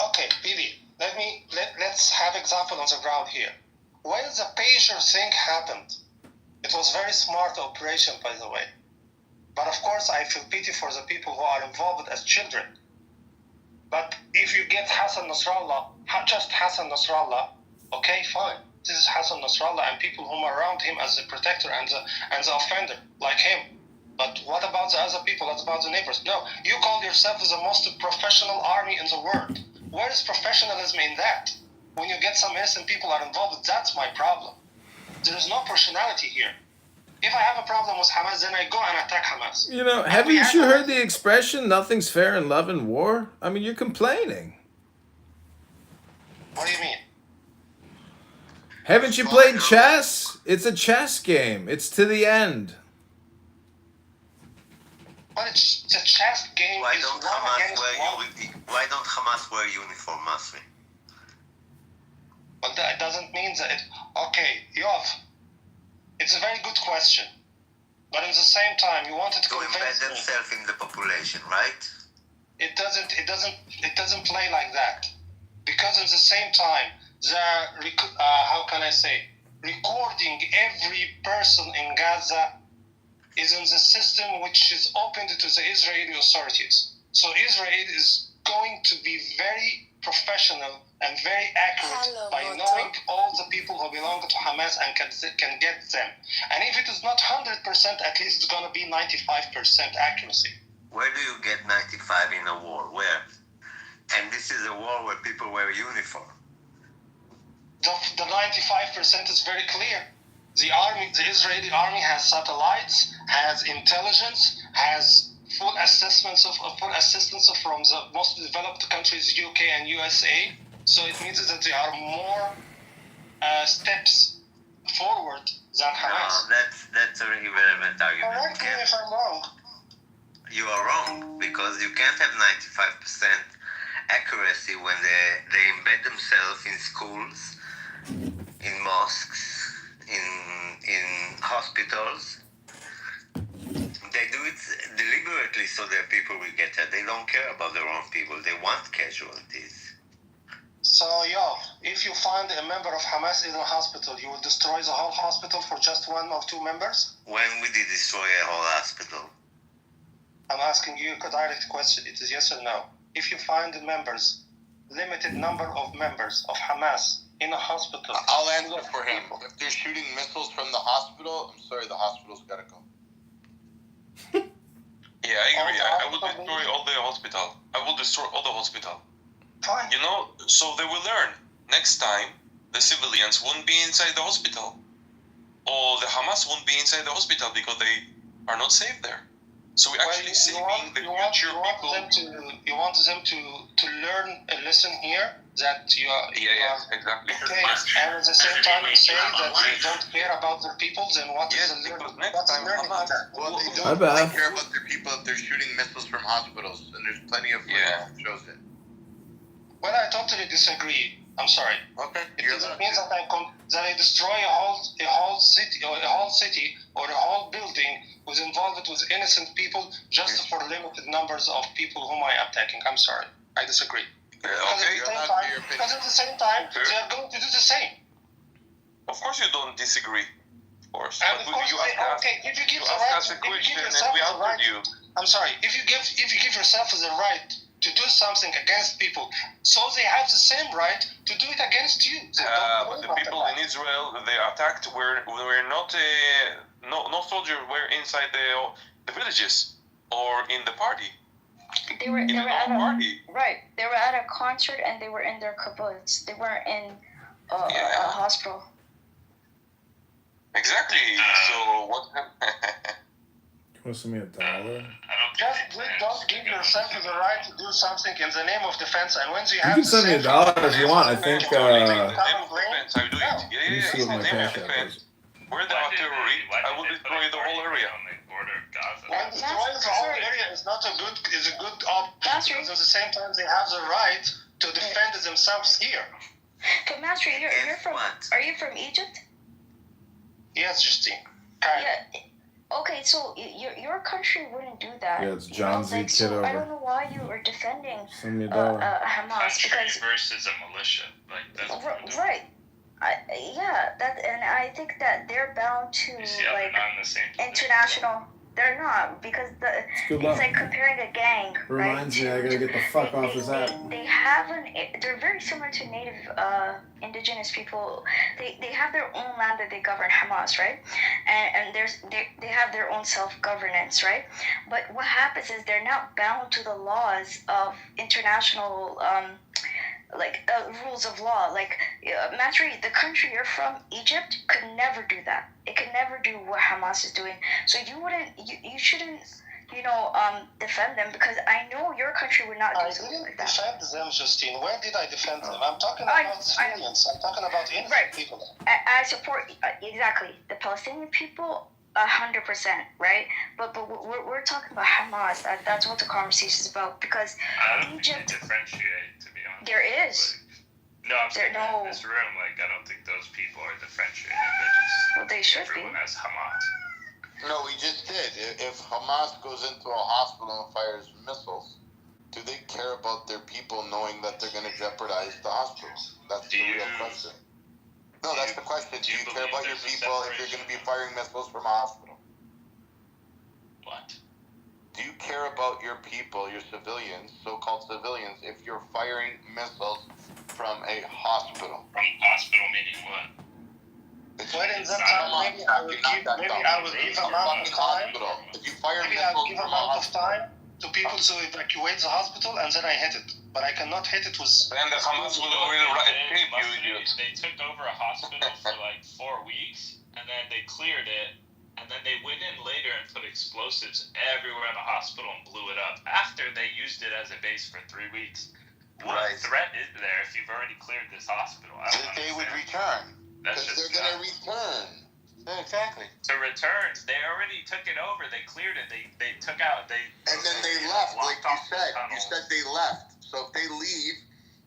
Okay, Bibi, let's have example on the ground here. When the pager thing happened, it was very smart operation, by the way. But of course, I feel pity for the people who are involved as children. But if you get Hassan Nasrallah, just Hassan Nasrallah, okay, fine. This is Hassan Nasrallah and people who are around him as the protector and the offender, like him. But what about the other people? What about the neighbors? No, you call yourself the most professional army in the world. Where is professionalism in that? When you get some innocent people are involved, that's my problem. There is no personality here. If I have a problem with Hamas, then I go and attack Hamas. You know, haven't you heard the expression, nothing's fair in love and war? I mean, you're complaining. What do you mean? Haven't you played chess? It's a chess game. It's to the end. But it's the chess game. Why don't Hamas wear uniform, Masri? But that doesn't mean that okay, Yov, it's a very good question. But at the same time, you wanted to embed themselves in the population, right? It doesn't play like that. Because at the same time, they're, how can I say, recording every person in Gaza is in the system which is opened to the Israeli authorities. So Israel is going to be very professional and very accurate by knowing all the people who belong to Hamas and can get them. And if it is not 100%, at least it's going to be 95% accuracy. Where do you get 95 in a war? Where? And this is a war where people wear uniform. The 95% is very clear. The Israeli army has satellites, has intelligence, has full assistance from the most developed countries, UK and USA. So it means that there are more steps forward than Hamas. No, that's an irrelevant argument. Correct me if I'm wrong. You are wrong, because you can't have 95% accuracy when they embed themselves in schools, in mosques, in hospitals. They do it deliberately so their people will get hurt. They don't care about their own people. They want casualties. So, if you find a member of Hamas in a hospital, you will destroy the whole hospital for just one or two members? When will they destroy a whole hospital? I'm asking you a direct question. It is yes or no. If you find the members, limited number of members of Hamas in a hospital. I'll answer for him. If they're shooting missiles from the hospital, I'm sorry, the hospital's got to go. Yeah, I agree. I will destroy all the hospital. I will destroy all the hospital. Fine. You know, so they will learn. Next time, the civilians won't be inside the hospital. Or the Hamas won't be inside the hospital because they are not safe there. So we're actually saving the future people. You want them to learn a lesson here that you are. Yes, exactly. Okay, and at the same time you say that they don't care about their people, then what is the learning? What's the learning in that? Well, they don't really care about their people if they're shooting missiles from hospitals, and there's plenty of footage that shows it. Well, I totally disagree. I'm sorry. Okay. It doesn't mean that I destroy a whole city or a whole building was involved with innocent people just for limited numbers of people whom I am attacking. I'm sorry. I disagree. Because at the same time, they are going to do the same. Of course you don't disagree. Of course. And but of course, if you give us a question and we answered you. I'm sorry. If you give yourself the right to do something against people, so they have the same right to do it against you. But the people in Israel, they attacked were not no soldiers were inside the villages or in the party. They were at party. Right. They were at a concert and they were in their kibbutz. They weren't in a hospital. Exactly. So what? Want to send me $1? Just don't give yourself the right to do something in the name of defense. And when you You have can send me $1 if you want. I think. Name of defense. I do it. Let me see what my cash app is. Where the artillery, I will destroy the whole area. Well, destroying the whole area is not a good option. Because at the same time, they have the right to defend themselves here. But Master, you're from. Are you from Egypt? Yes, Justine. Yeah. Okay, so your country wouldn't do that. Yeah, it's John Z. So I Kitover. don't know why you were defending Send me $1. Hamas because versus a militia, like that's right. And I think that they're bound to international. They're not because it's like comparing a gang. Reminds me, I gotta get the fuck off this app. They're very similar to native indigenous people. They have their own land that they govern, Hamas, right? And they have their own self-governance, right? But what happens is they're not bound to the laws of international rules of law. Like, Matri, the country you're from, Egypt, could never do that. It could never do what Hamas is doing. So you shouldn't, defend them because I know your country would not do something like that. I didn't defend them, Justine. Where did I defend them? I'm talking about civilians. I'm talking about innocent people. I support, exactly, the Palestinian people, 100%, right? But we're talking about Hamas. That's what the conversation is about because I don't Egypt. differentiate, to be honest. There is. No, I'm saying no. in this room, like, I don't think those people are differentiating. They're just Well, they should be. everyone has Hamas. No, we just did. If Hamas goes into a hospital and fires missiles, do they care about their people knowing that they're going to jeopardize the hospital? That's the real question. No, that's the question. Do you care about your people if you're going to be firing missiles from a hospital? What? Do you care about your people, your civilians, so-called civilians, if you're firing missiles from a hospital? From hospital meaning what? Well, in that time, maybe I will give amount of time. If you fire Maybe I'll missiles give from a amount of hospital, time to people to evacuate the hospital, and then I hit it. But I cannot hit it with. Then the Hamas will escape you, idiot. They took over a hospital for like 4 weeks, and then they cleared it, and then they went in later and put explosives everywhere in the hospital and blew it up. After they used it as a base for 3 weeks. What threat is there if you've already cleared this hospital? they would return. That's Because just they're going to return. Yeah, exactly. to return. They already took it over. They cleared it. They took out. And then they left, like you said. You said they left. So if they leave,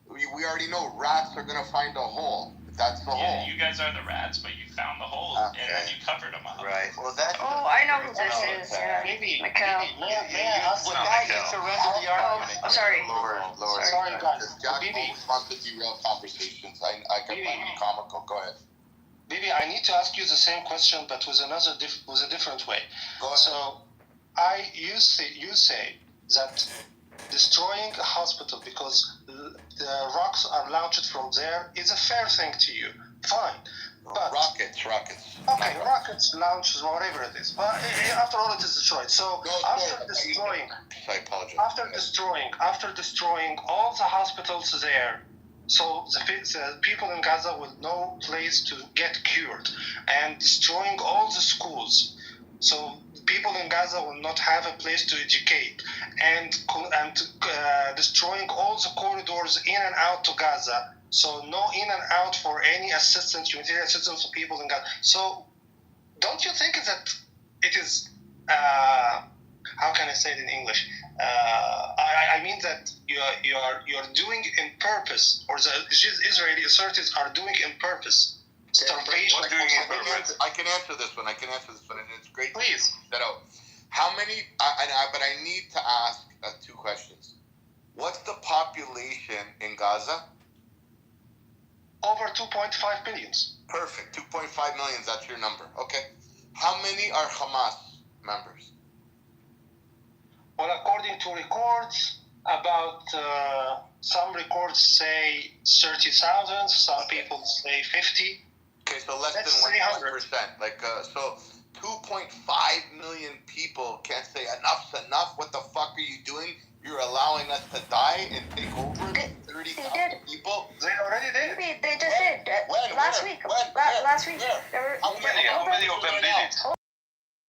we already know rats are going to find a hole. That's the hole. You guys are the rats, but you found the hole and then you covered them up. Right. Well, that's. Oh, I know who this is. Maybe. Mikhail. May I ask the guy to surrender the argument? Oh, sorry. Lower. Sorry, guys. Jack Bibi. wants to derail conversations. I can find it comical. Go ahead. Bibi, I need to ask you the same question, but with with a different way. Go ahead. So, you say that destroying a hospital because the rocks are launched from there is a fair thing to you. Fine. But Rockets. okay, rockets launches, whatever it is. But after all, it is destroyed. So after destroying all the hospitals there, so the people in Gaza will no place to get cured, and destroying all the schools. So people in Gaza will not have a place to educate, and destroying all the corridors in and out to Gaza. So no in and out for any assistance, humanitarian assistance to people in Gaza. So don't you think that it is, how can I say it in English? I mean that you're doing in purpose, or the Israeli authorities are doing in purpose. Starvation. I can answer this one, and it's great. Please. That out. How many? But I need to ask 2 questions. What's the population in Gaza? Over 2.5 million. Perfect. 2.5 million. That's your number. Okay. How many are Hamas members? Well, according to records, about some records say 30,000. Some people say 50. Okay, so less That's than 1%. Like so. 2.5 million people can't say enough's enough. What the fuck are you doing? You're allowing us to die and take over 30,000 people? They already did. They just did. Last week. How many of them did it?